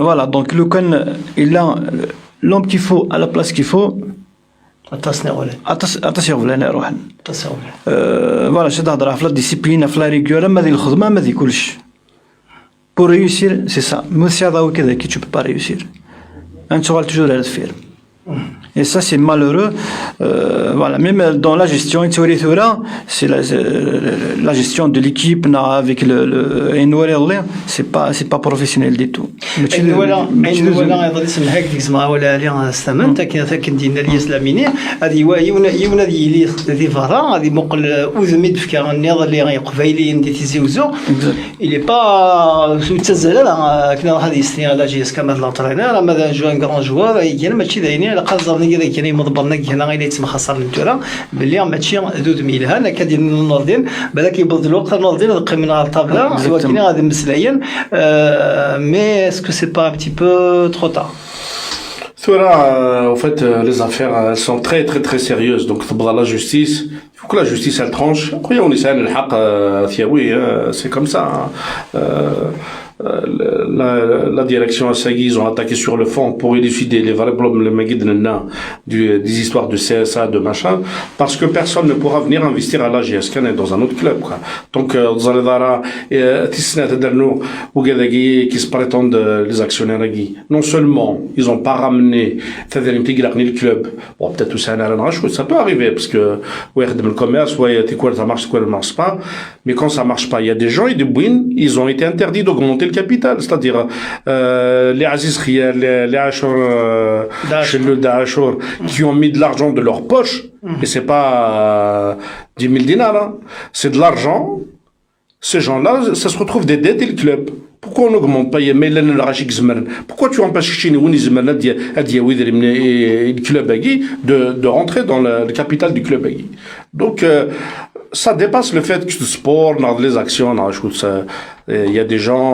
Speaker 3: Voilà, donc il a l'homme qu'il faut à la place qu'il faut. Attention, voilà, je t'adore à la discipline, à la rigueur, à la khudma, à la kulch. Pour réussir, c'est ça. Mais si tu ne peux pas réussir, tu auras toujours à le faire. Et ça, c'est malheureux. Voilà, même dans la gestion, c'est la gestion de l'équipe avec c'est pas professionnel du tout.
Speaker 1: Il est pas la GSK, un grand joueur, il y a كذا كان مضبرنا هنا غير يتم خسر الدوله باللي ماشي دود ميلها انا كدير النوردين بالك يبدلوا الوقت النوردين من على الطابله ولكن هذا مسليا مي اسكو سي با un petit peu trop tard.
Speaker 2: En fait, les affaires elles sont très très très sérieuses. Donc, la justice, il faut que la justice elle tranche. Après, on essaie le haq, c'est comme ça. La direction Assagui, ils ont attaqué sur le fond pour élucider les vrais problèmes des histoires de CSA, de machin, parce que personne ne pourra venir investir à la GSK dans un autre club, quoi. Donc, qui se prétendent les actionnaires, non seulement ils n'ont pas ramené le club, bon, peut-être aussi ça peut arriver, parce que, ouais, le commerce, ouais, ça marche pas, mais quand ça marche pas, il y a des gens, ils ont été interdits d'augmenter le capital, c'est-à-dire les Aziz Khia, les Ashur, chez le Dachor, qui ont mis de l'argent de leur poche, et c'est pas 10 000 dinars, hein, c'est de l'argent. Ces gens-là, ça se retrouve des dettes et le club. Pourquoi on n'augmente pas? Pourquoi tu empêches le club de rentrer dans le capital du club? Donc, ça dépasse le fait que le sport, dans les actions, il y a des gens,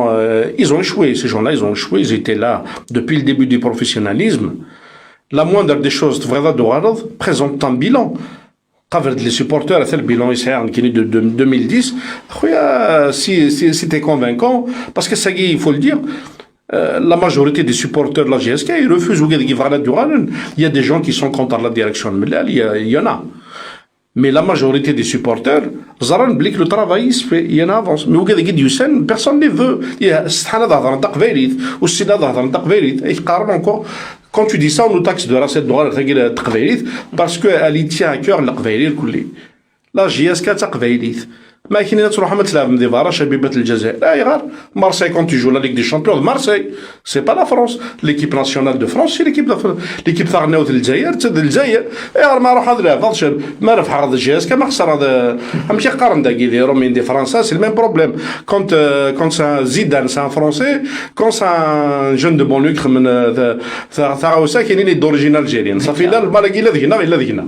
Speaker 2: ils ont échoué. Ces gens-là, ils ont échoué. Ils étaient là depuis le début du professionnalisme. La moindre des choses, présente un bilan. Les supporters, c'est le bilan qui est de 2010. Si t'es convaincant, parce que ça, il faut le dire, la majorité des supporters de la GSK, ils refusent. Il y a des gens qui sont contre la direction de Mellal, il y en a. Mais la majorité des supporters, le travail se fait, il y en a avance. Mais personne ne veut. Encore. Quand tu dis ça, on nous taxe de recette de parce qu'elle y tient à cœur la GSK تقبيليت ما كاين تروح ما تلعب مديفارا شبيبه الجزائر لا يغار مارسيل quand tu joues la Ligue des Champions de Marseille c'est pas la France l'équipe nationale de France c'est l'équipe تاع ناوت الجزائر يغار ما روح هذا فاضش ما رفع هذا الجهاز كما خسر هذا ماشي قارن داكي يديروا من دي فرنسا c'est le même problème quand c'est Zidane c'est un français quand c'est un jeune de banlieue من ثاغوسا كاينين d'origine algérienne صافي لا البلاقي لا ذينا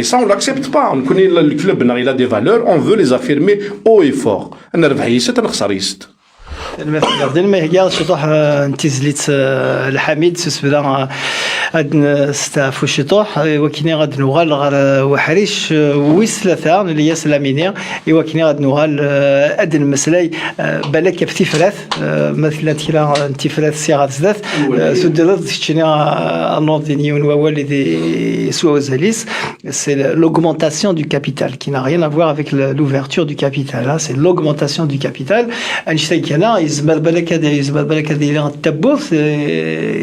Speaker 2: Et ça, on ne l'accepte pas. On connaît le club, il a des valeurs, on veut les affirmer haut et fort. C'est un khsariste.
Speaker 1: ما هي شطوح انت زليت الحميد سبدا هاد ستافو شطوح وكيني غاد نوغال وحريش ويس ثلاثه اللي هي سلامينيا وكيني غاد نوغال ادن مسلاي بالك في فرث مثلا كلا انت فرث سيغات زدات سدلت تشني النوردينيون والدي سوا زاليس c'est l'augmentation du capital qui n'a rien à voir avec l'ouverture du capital hein, c'est l'augmentation du capital انشتي كان يزبر بالك هذه التبوث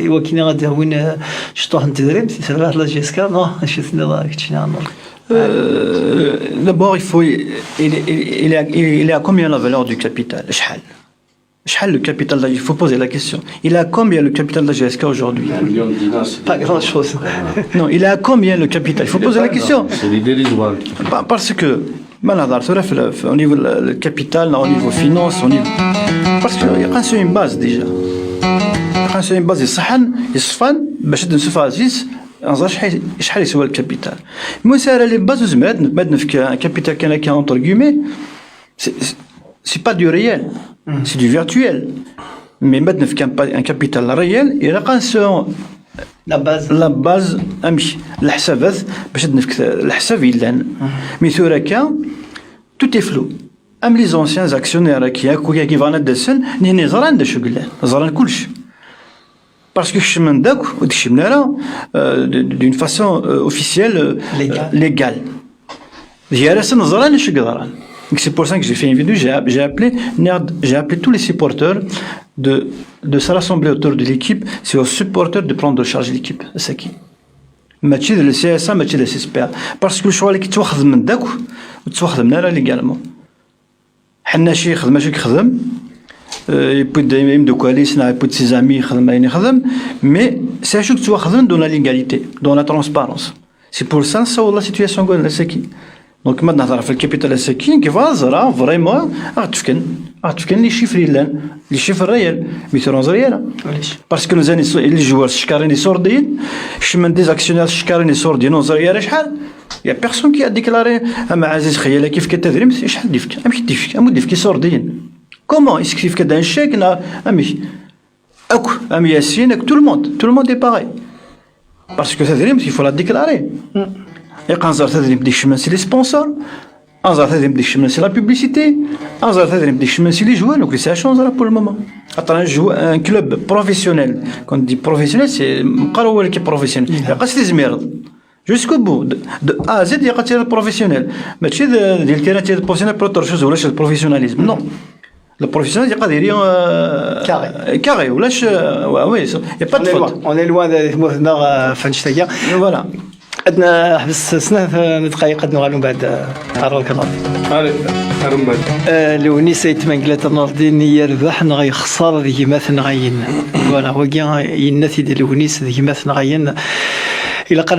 Speaker 1: وكيني غادي وين شطوح نتدريم سي لا جيسكا نو شفت نضاك تشنا
Speaker 3: D'abord, il est à combien la valeur du capital? شحال le capital il faut poser la question. Il est à combien le capital de la GSK aujourd'hui?
Speaker 1: Pas grand chose.
Speaker 3: Non, il est à combien le capital? Il faut poser la question.
Speaker 2: C'est l'idée des joueurs.
Speaker 3: Parce que au niveau le capital, au niveau finance, au niveau parce que il y a une base déjà. Il y a une base يصفن باش نشوف عزيز نظر شحال يسوى الكابيتال. المسألة اللي باز زمرات نبدنا في كابيتال كان entre guillemets c'est pas du réel, c'est du virtuel. Mais maintenant في un capital réel il a la base امشي الحسابات باش نفك الحساب يلان مثل هكا tout est flou. Même les anciens actionnaires qui vont être descend ني زران دا شغل زران كلش parce que chemin داك ودشمنا d'une façon officielle légale جالس نزران شغل. C'est pour ça que j'ai fait une vidéo, j'ai appelé tous les supporters de se rassembler autour de l'équipe, c'est aux supporters de prendre en charge l'équipe. C'est qui? ماشي le CSA ماشي le CSPA parce que الشغل اللي كيتواخذ من داك وتواخذ من هنا ليغالمون حنا شي خدمه شي كخدم يبود دايما يمدو كواليسنا يبود سي زامي يخدم يعني يخدم مي سي شو تواخذ دون لا ليغاليتي دون لا ترونسبارونس سي بور سا نصور لا سيتوياسيون كون ساكي دونك ما نهضر في الكابيتال ساكين كيف زرا فريمون غتفكن كاين لي شيفر لي شيفر ريال ميترونز ريال
Speaker 1: علاش
Speaker 3: باسكو نزاني لي جوار شكاريني سوردين شمن ديز اكسيونير شكاريني سوردين نوزريال شحال يا بيرسون كي ديكلاري اما عزيز خيالك كيف كتدريم شحال ديفك امشي ديفك امو ديفك سوردين كومون اسك كيف كدا الشيك امي اكو ام ياسين اك تو الموند اي باغي باسكو تدريم يفو لا ديكلاري يقنزر تدريم ديك شمن سي لي سبونسور انزر تدريم ديك شمن سي لا بوبليسيتي انزر تدريم ديك شمن سي لي جوان دونك سي شونز بور المومون خاطر ان كلوب بروفيسيونيل كون دي بروفيسيونيل سي مقارو ولا كي بروفيسيونيل يقاس لي زميرض جوسكو بو دو ا زد يقاس لي بروفيسيونيل ماشي ديال الكيران تاع البروفيسيونيل بروتور شوز ولاش البروفيسيوناليزم نو البروفيسيونال يقدر يدير كاري ولاش وي يا با دو فوت
Speaker 1: اون اي لوان دو فانشتايا
Speaker 3: فوالا
Speaker 1: عندنا حبس سنه دقائق قد نغالو بعد عرض الكلام
Speaker 2: هارون بعد
Speaker 1: لوني سيت منقلة النردين يربح نغي خسارة ذي مثل نغين فوالا وكيا ينثي دي لونيس ذي مثل نغين إلا قال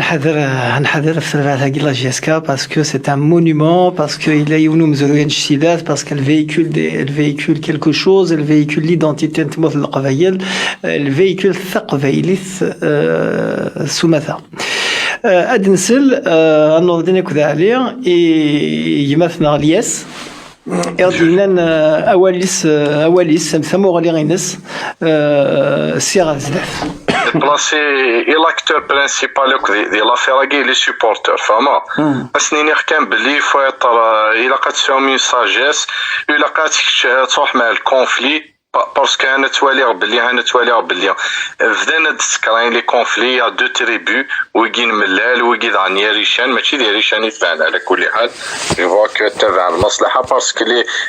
Speaker 1: نحذر في هذا لا جي اس كا باسكو سي ان مونومون باسكو إلا يونو مزروين شتيلات باسكو الفيكول كيلكو شوز الفيكول ليدونتيتي نتموت القبايل الفيكول ثقبايليث سمثا أدنسل النوردين كذا عليه يمثلنا الياس يردينا أوليس ثمو غالي غينس سيغا زلاف
Speaker 4: بلاسي اي لاكتور برينسيبال ديال لافير كاي لي سوبورتور فهما اسني نحكم بلي فايطر الا قاتسهم اون ساجيس الا قاتك تروح مع الكونفلي باسكو انا توالي بلي بدانا تسكراين لي كونفلي ا دو تريبو ويجي ملال ويجي دانيا ريشان ماشي ديال ريشان يتبان على كل حال يفوك تبع المصلحه باسكو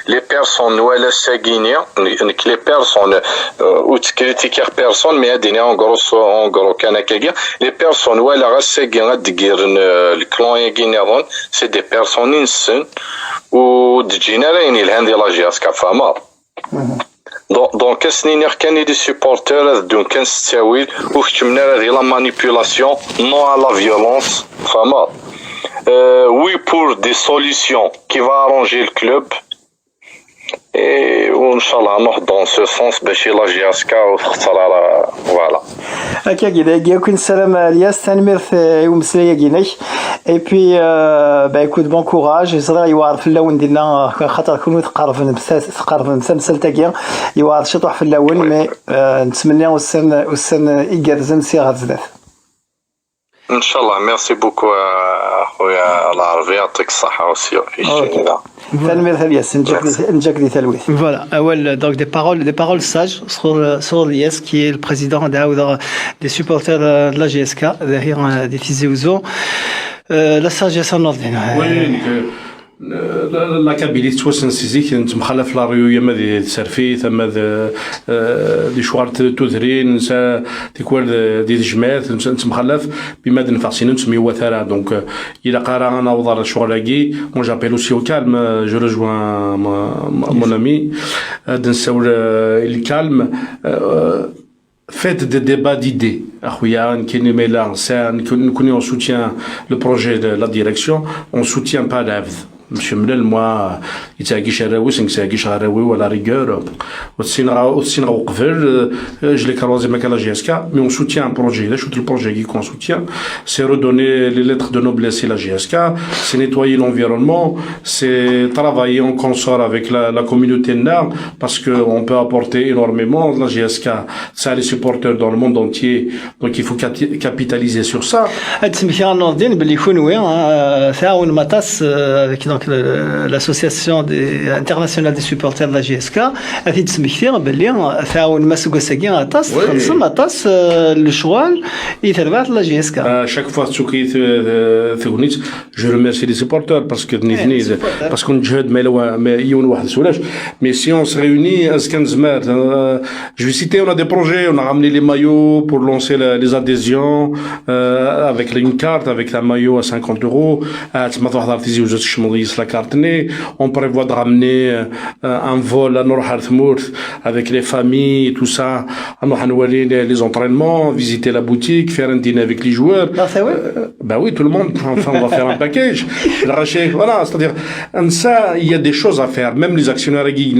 Speaker 4: لي بيرسون ولا ساكينيا نك لي بيرسون او تكريتيكير بيرسون مي اديني اون غرو كان كاكيا لي بيرسون ولا غاساكي غادير الكلون يغينيرون سي دي بيرسون انسن و تجينا رايني الهان ديال لاجياس كفاما دونك سنين كان دي سوبورتور دون كان ستاويل وختمنا هذه لا مانيبيولاسيون نو à la violence فما oui pour des solutions qui va arranger le club et وان شاء الله نروح dans ce sens باش لا جياسكا وتخسر على فوالا
Speaker 1: هكا كي كون سلام الياس تنمير ومسلايه كيناك اي بي ايكوت بون كوراج يزرع يوارد في اللون ديالنا خاطر كونوا تقرب مسلسل تاكيا يوارد شطوح في اللون مي نتمنى وسن يقرزن سي غزاف
Speaker 4: ان شاء الله ميرسي بوكو خويا العربي يعطيك الصحه والسير
Speaker 1: تنمير الياس نجاك دي تلويث فوالا اول دونك دي بارول ساج sur Lies qui est le président des supporters de la GSK derrière des Tizi-Ouzou la sagesse en ordre
Speaker 2: لا كابيليت توسن سيزيك انت مخلف لا ريو يما دي سيرفي ثم دي شوارت توذرين نسا تيكوال دي جماعات انت مخلف بما نفاسين نسمي وثرا دونك الى قرا انا وضر الشغلاكي مون جابيل اوسي او كالم جو رجوان مون امي نساول الكالم faites des débats d'idées. On soutient le projet de la direction, on ne soutient pas l'AVD. Monsieur Mlel, moi, il s'agit de Raoui, c'est qu'il s'agit de Raoui ou à la rigueur. Je l'ai carrosé avec la GSK, mais on soutient un projet. Là, le projet qu'on soutient, c'est redonner les lettres de noblesse à la GSK, c'est nettoyer l'environnement, c'est travailler en consort avec la communauté NAR, parce qu'on peut apporter énormément. La GSK, ça a les supporters dans le monde entier, donc il faut capitaliser sur ça.
Speaker 1: Donc l'association internationale des supporters de la GSK a dit سميتير باللي ثاون مسكو ساكين عطاس خمسة عطاس الشوال يتربعت la GSK.
Speaker 2: Chaque fois ثونيت je remercie les supporters parce que parce qu'on جهد ما يون واحد سولاش mais si on se réunit à ce زمار je vais citer on a des projets on a ramené les maillots pour lancer les adhésions avec une carte avec un maillot à 50 €. تما واحد عرفتي زوج الشمالية la cartenée. On prévoit de ramener un vol à Nour-Harthmout avec les familles et tout ça. À Nour-Hanouali, les entraînements, visiter la boutique, faire un dîner avec les joueurs. Ben oui, tout le monde. Enfin, on va faire un package. Voilà, c'est-à-dire, ça, il y a des choses à faire. Même les actionnaires il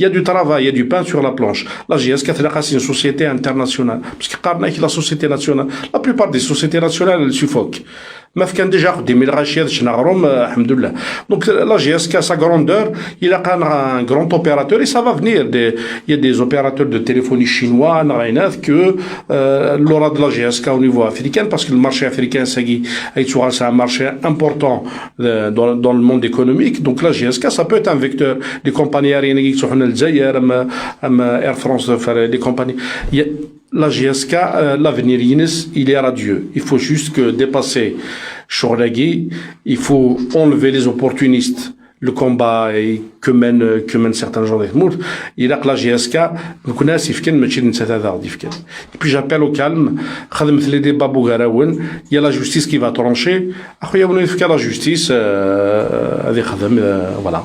Speaker 2: y a du travail, il y a du pain sur la planche. La GSK, c'est une société internationale. Parce que la société nationale, la plupart des sociétés nationales, elles suffoquent. ما كان ديجا قدام الغاشيه شنغروم الحمد لله دونك لا جي اس كا سا غروندور il a un grand opérateur et ça va venir il y a des opérateurs de téléphonie chinois نغيناث que l'aura de la GSK au niveau africain parce que le marché africain c'est un marché important dans le monde économique donc la GSK ça peut être un vecteur des compagnies aériennes qui sont الجزائر ام Air France les compagnies la GSK, l'avenir il est radieux. Il faut juste que dépasser Chouragui, il faut enlever les opportunistes, le combat que mènent certains gens d'Ehmout. Il a que la GSK, nous connaissons Ifken, mais chez nous c'est Ifken. Et puis j'appelle au calme, les débats Bougaraouen, il y a la justice qui va trancher. Après il y a la justice, voilà.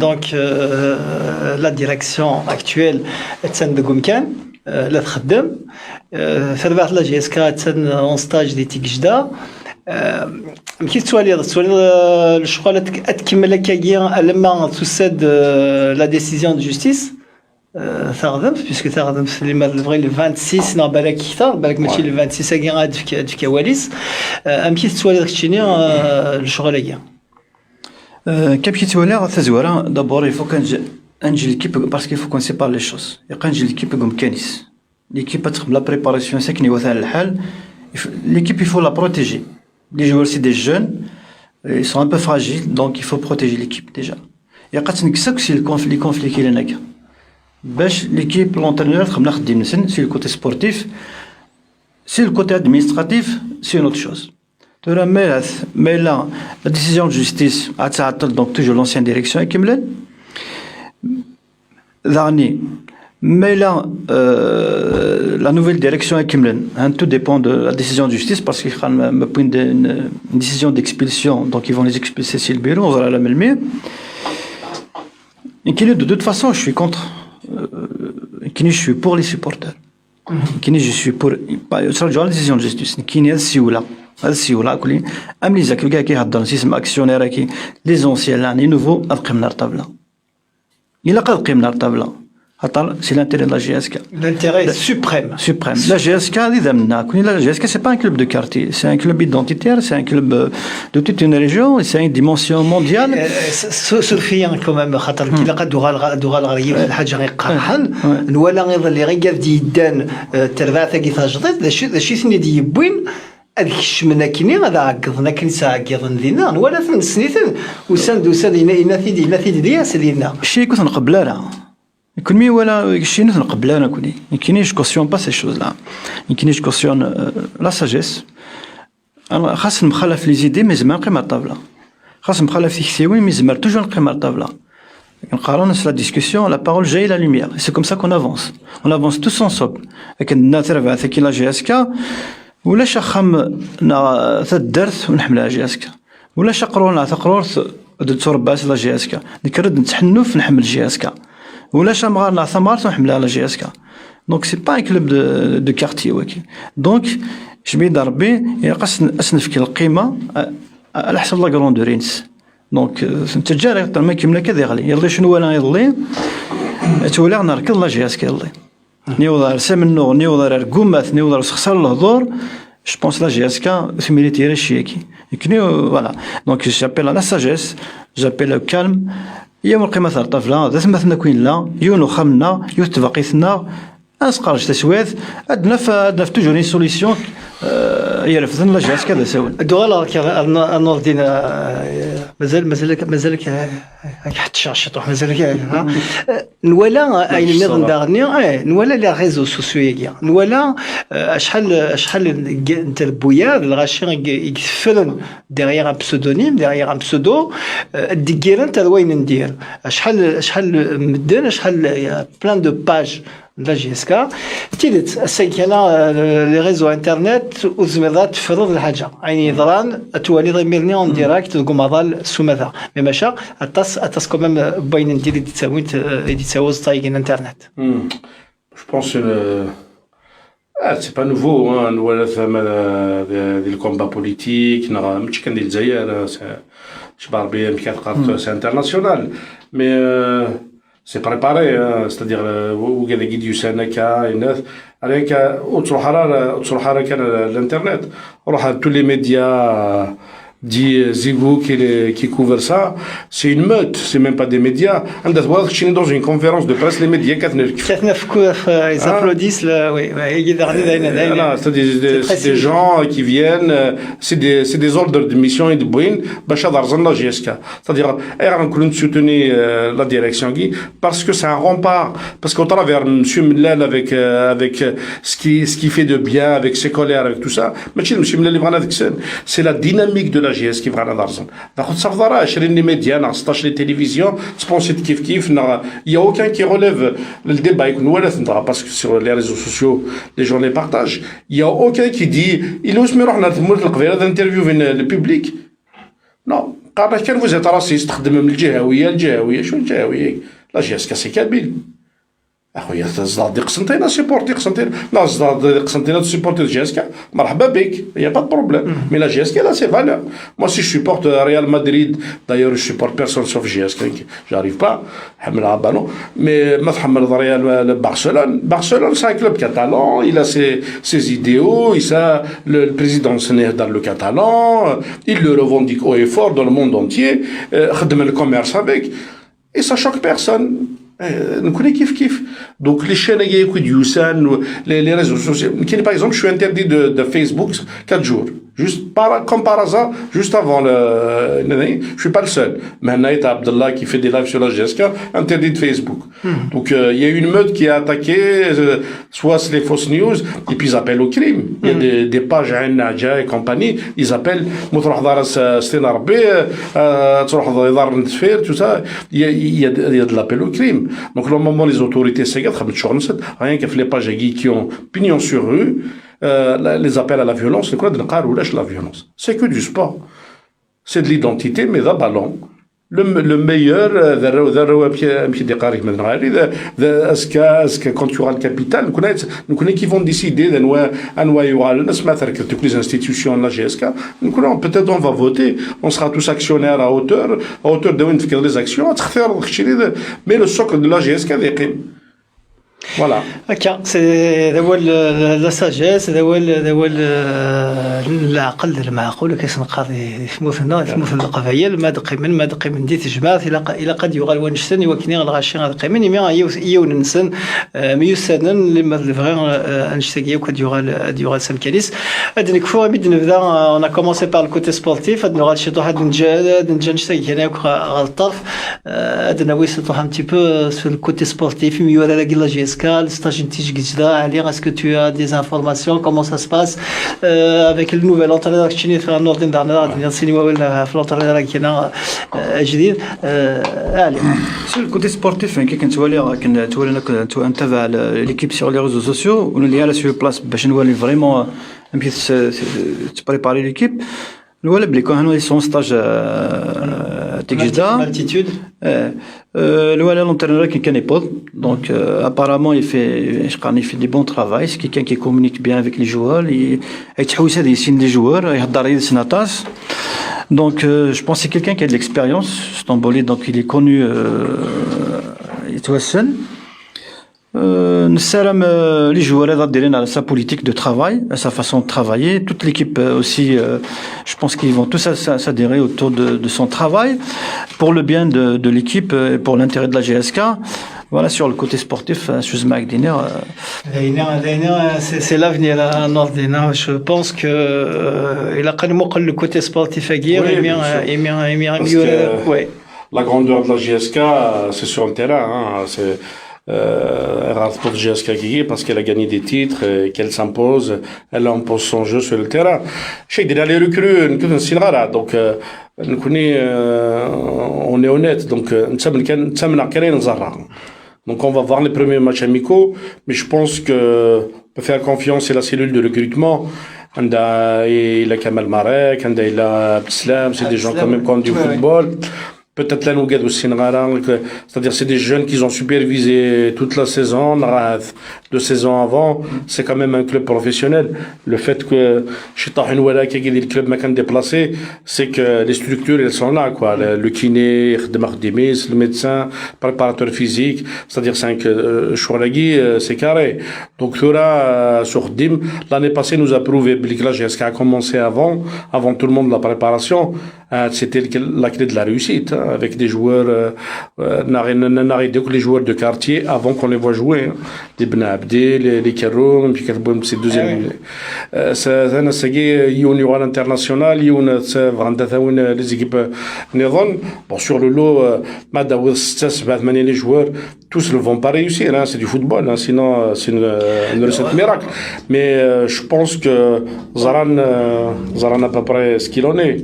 Speaker 1: Donc la direction actuelle est de Goumkan, la تخدم ثربات لا جي اس كا اون ستاج دي تيكجدا كي السؤال الشغل تكمل كاين لما تسد لا ديسيزيون دو جوستيس تخدم بيسكو تخدم في لي 26 نا بالك كثر بالك ماشي لي 26 كاين غاد في كواليس كي السؤال تشيني الشغل كاين
Speaker 3: كيف كيتولى تزوره دابور يفو كنجي ليكيب باسكو يفو كون سيبار لي شوز يقنجي ليكيب كوم كانيس ليكيب تخدم لا بريباراسيون ساكني وثان الحال l'équipe il faut la protéger les joueurs c'est des jeunes ils sont un peu fragiles donc il faut protéger l'équipe déjà يقات نكسك سي الكونفلي كاين هناك باش l'équipe l'entraîneur خدمنا خديم نسن سي الكوتي سبورتيف سي الكوتي ادمينستراتيف سي une autre chose mais là la décision de justice a تعطل donc toujours l'ancienne direction يكملن dernier mais là la nouvelle direction est Kimlen. Tout dépend de la décision de justice parce qu'ils ont une décision d'expulsion, donc ils vont les expulser sur le bureau, on va la melmer. Et de toute façon, je suis contre. Je suis pour les supporters. Je suis pour la décision de justice. Les anciens, les nouveaux, il a pas de c'est l'intérêt de la GSK.
Speaker 1: L'intérêt suprême.
Speaker 3: La GSK, la GSK, c'est pas un club de quartier, c'est un club identitaire, c'est un club de toute une région, c'est une dimension mondiale.
Speaker 1: Sophie, quand même, خاطر كي لقى دوغال غريب الحاجه غيقرحن ولا غير اللي غير دي يدان ترباثه كي تجديد داشي ثني دي يبوين هذيك الشمنه كيني غادا عقدنا كنسا عقدن دينا ولا ثن سنيتن وسند ينا في دياس لينا
Speaker 3: شي كنت نقبلها يكون مي ولا شي نقبل انا كوني يمكننيش كوسيون با سي شوز لا يمكننيش كوسيون لا ساجيس انا خاص نخلف لي زيدي مي زعما نقيم على الطابله خاص نخلف في كثيوي مي زعما توجور نقيم على الطابله نقارن لا ديسكوسيون لا بارول جاي لا لوميير سي كوم سا كون افونس توس انصوب لكن الناس ثكي لا جي اس كا ولا شخم تدرت ونحملها جي اس كا ولا شقرونا تقرور ترباس لا جي اس كا نكرد نتحنف نحمل جي اس كا ولا شامغارنا ثمار نحملها على جي اس كا دونك سي با ان كلوب دو كارتي وكي دونك جبيد ربي يقص اسنفك القيمه على حسب لا غروندورينس دونك انت جاري ما كيمنا كذا غلي يلا شنو انا يضلي تولي نركض لا جي اس كا يضلي نيوضر سمنو نيوضر قومات نيوضر خسر الهضور je pense la GSK c'est mérité chieki et voilà donc j'appelle à la sagesse j'appelle au calme يوم القيمة ثار طفلة ذا ثمثنا كوين لا يونو خمنا يتبقيتنا أسقرش تسويث أدنا في توجور سوليسيون يرفضن لا جاس كذا سوون
Speaker 1: دوغالا النوردين مازال حتى شاشط مازال نولا اين نظن داغني نولا لي ريزو سوسيو نولا شحال انت البويا الغاشي يكفلن ديغيغ ان بسودونيم ديغيغ ان بسودو ديكير انت وين ندير شحال مدن شحال بلان دو باج لا جي اس كا تيلت السيكنا لي ريزو انترنت وزميضات تفرض الحاجه يعني ضران توالي ضميرني اون ديراكت قمضال السماثه مي ماشا اتاس كومام باين ندير دي تساوز طايقين انترنت
Speaker 2: Je pense que c'est pas nouveau, hein, le combat politique, c'est international, mais c'est préparé, hein, c'est-à-dire où il y a des guides du Sénéca, rien qu'à l'internet, tous les médias dit Zigou qui couvre ça, c'est une meute, c'est même pas des médias. Dans une conférence de presse, les médias,
Speaker 1: ils applaudissent, oui,
Speaker 2: c'est des gens qui viennent, c'est des ordres de mission et de Bouin, Bachar Arzan, la GSK. C'est-à-dire, on soutenir la direction Guy, parce que c'est un rempart, parce qu'au travers M. Millal avec ce qui fait de bien, avec ses colères, avec tout ça, M. Millal, c'est la dynamique de la GS qui va dans D'accord, ça va acheter les médias, dans les télévisions, je pense que il n'y a aucun qui relève le débat avec nous, parce que sur les réseaux sociaux, les gens les partagent. Il n'y a aucun qui dit, il ose me rendre d'interviewer le public. Non, quand vous êtes raciste, même le Djahaouia, la GS c'est Kabyle. اخويا تصداد قسنطينه سيبورتي قسنطينه لا تصداد قسنطينه سيبورتي جيسكا مرحبا بك يا با بروبليم مي لا جيسكا لا سي فالور moi si je supporte Real Madrid d'ailleurs je supporte personne sauf جيسكا j'arrive pas حملها بالون mais ما تحمل ريال Barcelone c'est un club catalan il a ses idéaux il a le président c'est dans le catalan il le revendique haut et fort dans le monde entier خدم le commerce avec et ça choque personne. Nous connaissons kiff. Donc les chaînes les réseaux sociaux. Par exemple, je suis interdit de Facebook 4 jours. Comme par hasard, juste avant je suis pas le seul. Maintenant, il y a Abdallah qui fait des lives sur la GSK, interdit de Facebook. Donc il y a une meute qui a attaqué, soit c'est les fausses news, et puis ils appellent au crime. Il y a des pages à Nadja et compagnie, ils appellent tout ça. Il y a de l'appel au crime. Donc normalement les autorités rien qu'à les pages qui ont pignon sur rue, les appels à la violence, c'est quoi de la violence? C'est que du sport. C'est de l'identité, mais d'un ballon. Le meilleur, est-ce que quand tu auras le capital, nous connaissons qui vont décider toutes les institutions de la GSK, peut-être on va voter, on sera tous actionnaires à hauteur de les actions, mais le socle de la GSK est voilà.
Speaker 1: Ok, c'est la sagesse, c'est العقل المعقول كيسنقاضي مثل القبايل ما دقي من ديت جماعة إلا قد يغال ونشتن يوكني الغاشين غادقي من يمين يون نسن ميوسنن لما الفغير انشتاقيا وكد يغال سمكاليس هاد نكفو بيد نبدا on a commencé par le côté sportif هاد نغال شي واحد نجا نشتاقي هنا على الطرف هاد نوي سطوح un petit peu sur le côté sportif ميورا لاقي لا جيسكا الستاج نتيجة جديدة عليه est-ce que tu as des informations comment ça se passe avec le nouvel entraîneur qui est fait un ordre dernier c'est l'entraîneur qui est جديد
Speaker 3: sur le côté sportif كنت نتابع l'équipe sur les réseaux sociaux ونولي على sur place باش نولي فريمون نمشي تبريباري l'équipe الولا بلي كانوا سون ستاج تجدا
Speaker 1: altitude
Speaker 3: الولا l'entraîneur كان يبود donc apparemment il fait du bon travail c'est quelqu'un qui communique bien avec les joueurs يتحوس هذا يسين les joueurs يهضر يسنطاس donc je pense que c'est quelqu'un qui a de l'expérience Stambouli donc il est connu يتوسل نسالم les joueurs à sa politique de travail, à sa façon de travailler. Toute l'équipe aussi, je pense qu'ils vont tous s'adhérer autour de son travail pour le bien de l'équipe et pour l'intérêt de la GSK. Voilà, sur le côté sportif, Suzma Diner.
Speaker 1: C'est l'avenir à Nordina. Je pense que il a quand même le côté sportif à guerre.
Speaker 2: La grandeur de la GSK, c'est sur le terrain. Hein, c'est pour GSK parce qu'elle a gagné des titres, qu'elle s'impose, elle impose son jeu sur le terrain. Chez les recrues, donc on est honnête, donc on va voir les premiers matchs amicaux, mais je pense que on peut faire confiance à la cellule de recrutement. il a Kamal Marek, il a Abdeslam, c'est des gens quand même qui ont du football. Peut-être la Nougad aussi, c'est-à-dire c'est des jeunes qui ont supervisé toute la saison, 2 saisons avant, c'est quand même un club professionnel. Le fait que chez Tahinouala, qui a gagné le club Macan déplacé, c'est que les structures, elles sont là, quoi. Le kiné, le médecin, préparateur physique, c'est-à-dire Chouragui, c'est carré. Donc, Thura, sur Dim, l'année passée nous a prouvé que la GSK a commencé avant tout le monde la préparation. C'était la clé de la réussite, hein, avec des joueurs, les joueurs de quartier avant qu'on les voit jouer, hein. Les Ben Abdi, les Karoum, puis c'est deuxième. Ça n'a sagé, il à l'international, les équipes Néron. Bon, sur le lot, les joueurs, tous ne vont pas réussir, hein, c'est du football, hein, sinon, c'est une recette miracle. Mais, je pense que Zaran à peu près ce qu'il en est.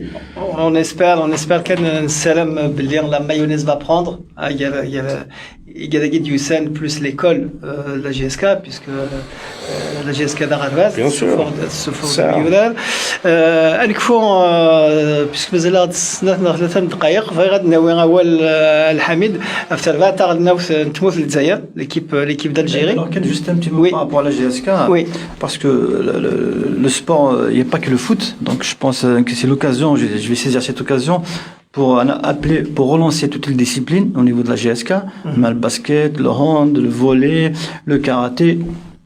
Speaker 1: On espère qu'un salam la mayonnaise va prendre. Il y a Youssef plus l'école, la GSK, puisque la GSK d'Arabas,
Speaker 2: bien sûr,
Speaker 1: ce fort de Mioudal. puisque nous allons 3 دقائق فغادي ناوي أول الحميد أفتر بعد غادي نتموت للجزائر l'équipe d'Algérie.
Speaker 3: Alors, juste un petit mot par rapport à la GSK, parce que le sport, il n'y a pas que le foot, donc je pense que c'est l'occasion, je vais saisir cette occasion pour relancer toutes les disciplines au niveau de la GSK, le basket, le hand, le volley, le karaté.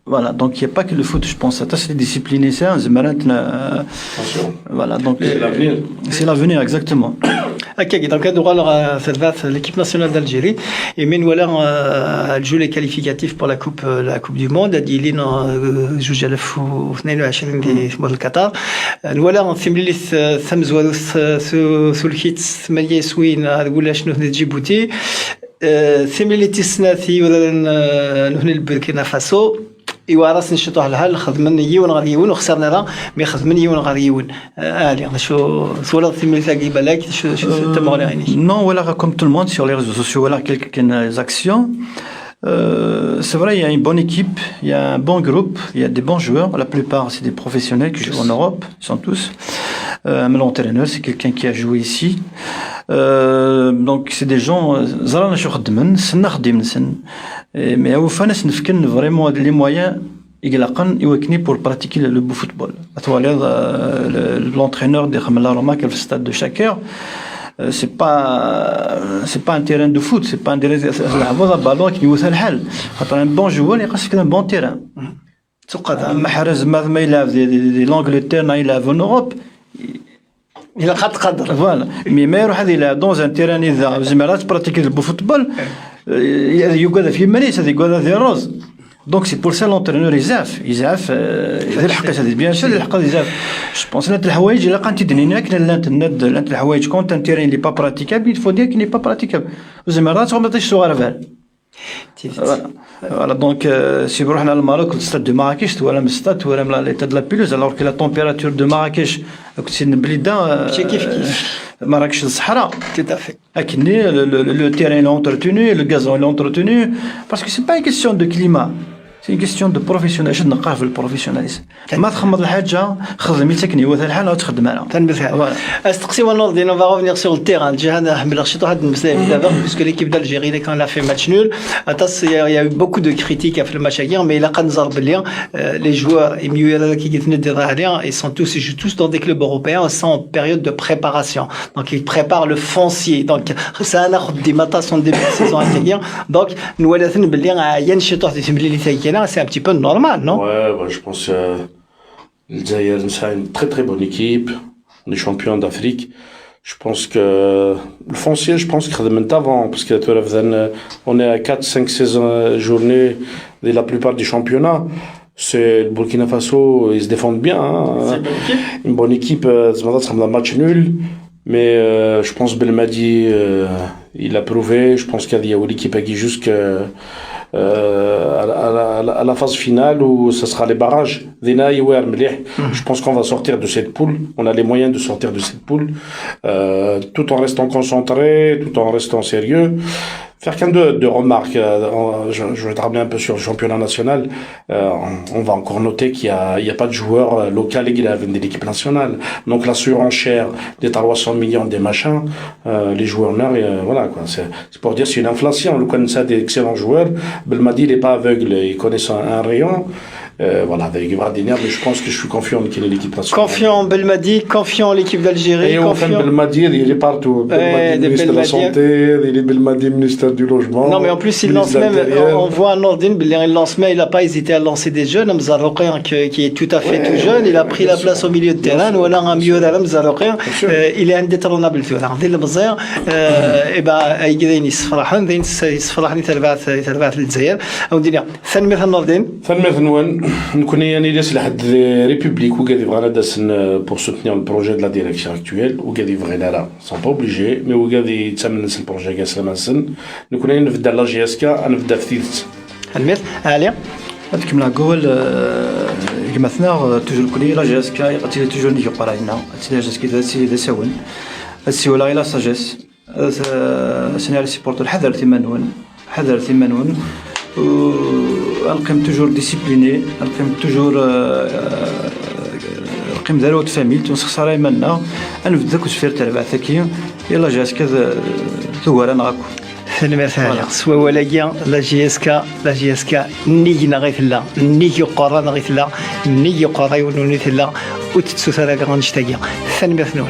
Speaker 3: Voilà, donc il n'y a pas que le foot, je pense. Ça, c'est des disciplines, voilà, donc
Speaker 2: c'est l'avenir.
Speaker 3: C'est l'avenir, exactement.
Speaker 1: Ok, donc l'équipe nationale d'Algérie et men voilà joue les qualificatifs pour la coupe du monde ديالين 2022 دي في قطر voilà نثملي ثمزوا سولكيت 8 سوين ولا شنو هنا جيبوتي ثملي تسناثي ولا هنا البوركينا فاسو إيوا راس نشطوه لها خدمن يون غير يون وخسرنا راه مي خدمن يون غير يون شو ولا ثملي ثاقي بالك شو تمغلي عيني
Speaker 3: non voilà comme tout le monde sur les réseaux sociaux voilà quelques actions. C'est vrai, il y a une bonne équipe, il y a un bon groupe, il y a des bons joueurs. La plupart, c'est des professionnels qui jouent en Europe, ils sont tous. L'entraîneur, c'est quelqu'un qui a joué ici. Donc, c'est des gens. Mais au fond, c'est vraiment les moyens pour pratiquer le beau football. L'entraîneur de Khamala Roma, qui est le stade de Shaker. C'est pas un terrain de foot, c'est pas un terrain de ballon qui nous الحل خاطر un bon joueur il reste un bon terrain محرز ما يلعب l'Angleterre il a en Europe
Speaker 1: il a قدر
Speaker 3: voilà mais ما يروح هذا يلعب dans un terrain إذا زميلات براتيكي الفوتبول يقعد في مريس هذا يقعد في الروز. Donc c'est pour ça l'entraîneur يزعف إذا الحقيقة هذه bien sûr الحقيقة يزعف. Je pense que الحوايج إلا قانتي دنينا كنا لانت الحوايج كونت un terrain il n'est pas praticable il faut dire qu'il n'est pas praticable. وزمرات هم تعيش صغار فعل. Voilà donc si بروحنا للماروك الستاد دو مراكش ولا من الستاد ولا من l'état de la pelouse alors que la température de Marrakech كنت نبليدا
Speaker 1: كيف
Speaker 3: Marrakech الصحراء.
Speaker 1: Tout à fait.
Speaker 3: Le terrain est entretenu, le gazon est entretenu parce que c'est pas une question de climat. C'est une question de professionnalisme. نقاه في البروفيسيوناليزم ما تخمض الحاجه خدمي تكني وث الحال وتخدم عليها
Speaker 1: تنبثها استقسي ونوض on va revenir sur le terrain déjà نحمل رشيط واحد المسائل d'abord puisque l'équipe d'Algérie quand elle a fait match nul il y a eu beaucoup de critiques après le match hier mais il a قنزر باللي les joueurs et mieux qui étaient derrière ils jouent tous dans des clubs européens sont en période de préparation donc ils préparent le foncier donc ça ناخذ دي ماتاسون دي saison hier donc nous allons باللي ينشطوا في اللي c'est un petit peu normal, non?
Speaker 2: Ouais, je pense que l'Algérie c'est une très très bonne équipe, on est champion d'Afrique. Je pense que le foncier, je pense qu'il y a avant, parce que on est à 4-5 journées de la plupart des championnats. C'est le Burkina Faso, ils se défendent bien. Hein. Une bonne équipe, c'est un match nul. Mais je pense que Belmadi, il a prouvé. Je pense qu'il y a l'équipe qui jusqu'à à la phase finale où ce sera les barrages. Je pense qu'on va sortir de cette poule. On a les moyens de sortir de cette poule, tout en restant concentré, tout en restant sérieux. Faire qu'un de remarques, je vais te ramener un peu sur le championnat national. On va encore noter qu'il y a pas de joueurs local qui viennent de l'équipe nationale. Donc la surenchère des 300 millions des machins, les joueurs nord, voilà quoi. C'est pour dire c'est une inflation. Le connaît d'excellents joueurs. Belmadi il est pas aveugle, il connaît un rayon. Voilà, avec Vradiner, mais je pense que je suis confiant qu'il est l'équipe nationale.
Speaker 1: Confiant en Belmadi, confiant en l'équipe d'Algérie.
Speaker 2: Et enfin, Belmadi, il est partout. Belmadi, ministre de la Santé, il est Belmadi, ministre du Logement.
Speaker 1: Non, mais en plus, il lance même, on voit Nordin, il lance même, il n'a pas hésité à lancer des jeunes, Mzarouqin, qui est tout à fait tout jeune, il a pris la place au milieu de terrain, ou alors un milieu de Mzarouqin, il est indétrônable, tu vois. Dès le Mzar, et ben, il يصفرح لي تلبات الجزائر او دينا ثاني مثلا نوردين
Speaker 2: ثاني مثلا نكون يعني داس لحد ريبوبليك وقادي بغانا داس pour soutenir le projet de la direction actuelle وقادي بغينا لا sont pas obligés mais وقادي يتسمى نفس البروجي كاس لمسن نكون نبدا لا جي اس كا نبدا في ثلث
Speaker 1: المثل عليا
Speaker 3: هذيك من الجول مثلا توجور كلي لا جي اس كا يقتل توجور نيجي قراينا تي جي اس كي ذا ساون السي ولا لا ساجيس سنير سيبورتور حذر ثمانون نقيم توجور ديسيبليني نقيم توجور نقيم ذروة فاميل تنسخ منا نبدا كسفير تربع ثكي يلا جاس كذا ثوار انا غاكو
Speaker 1: ثاني مثال سوا ولايا لا جي اس كا نيجي نغيثلا نيجي قرا نغيثلا نيجي قرا يونونيثلا وتتسوثر غنشتاقيا ثاني مثال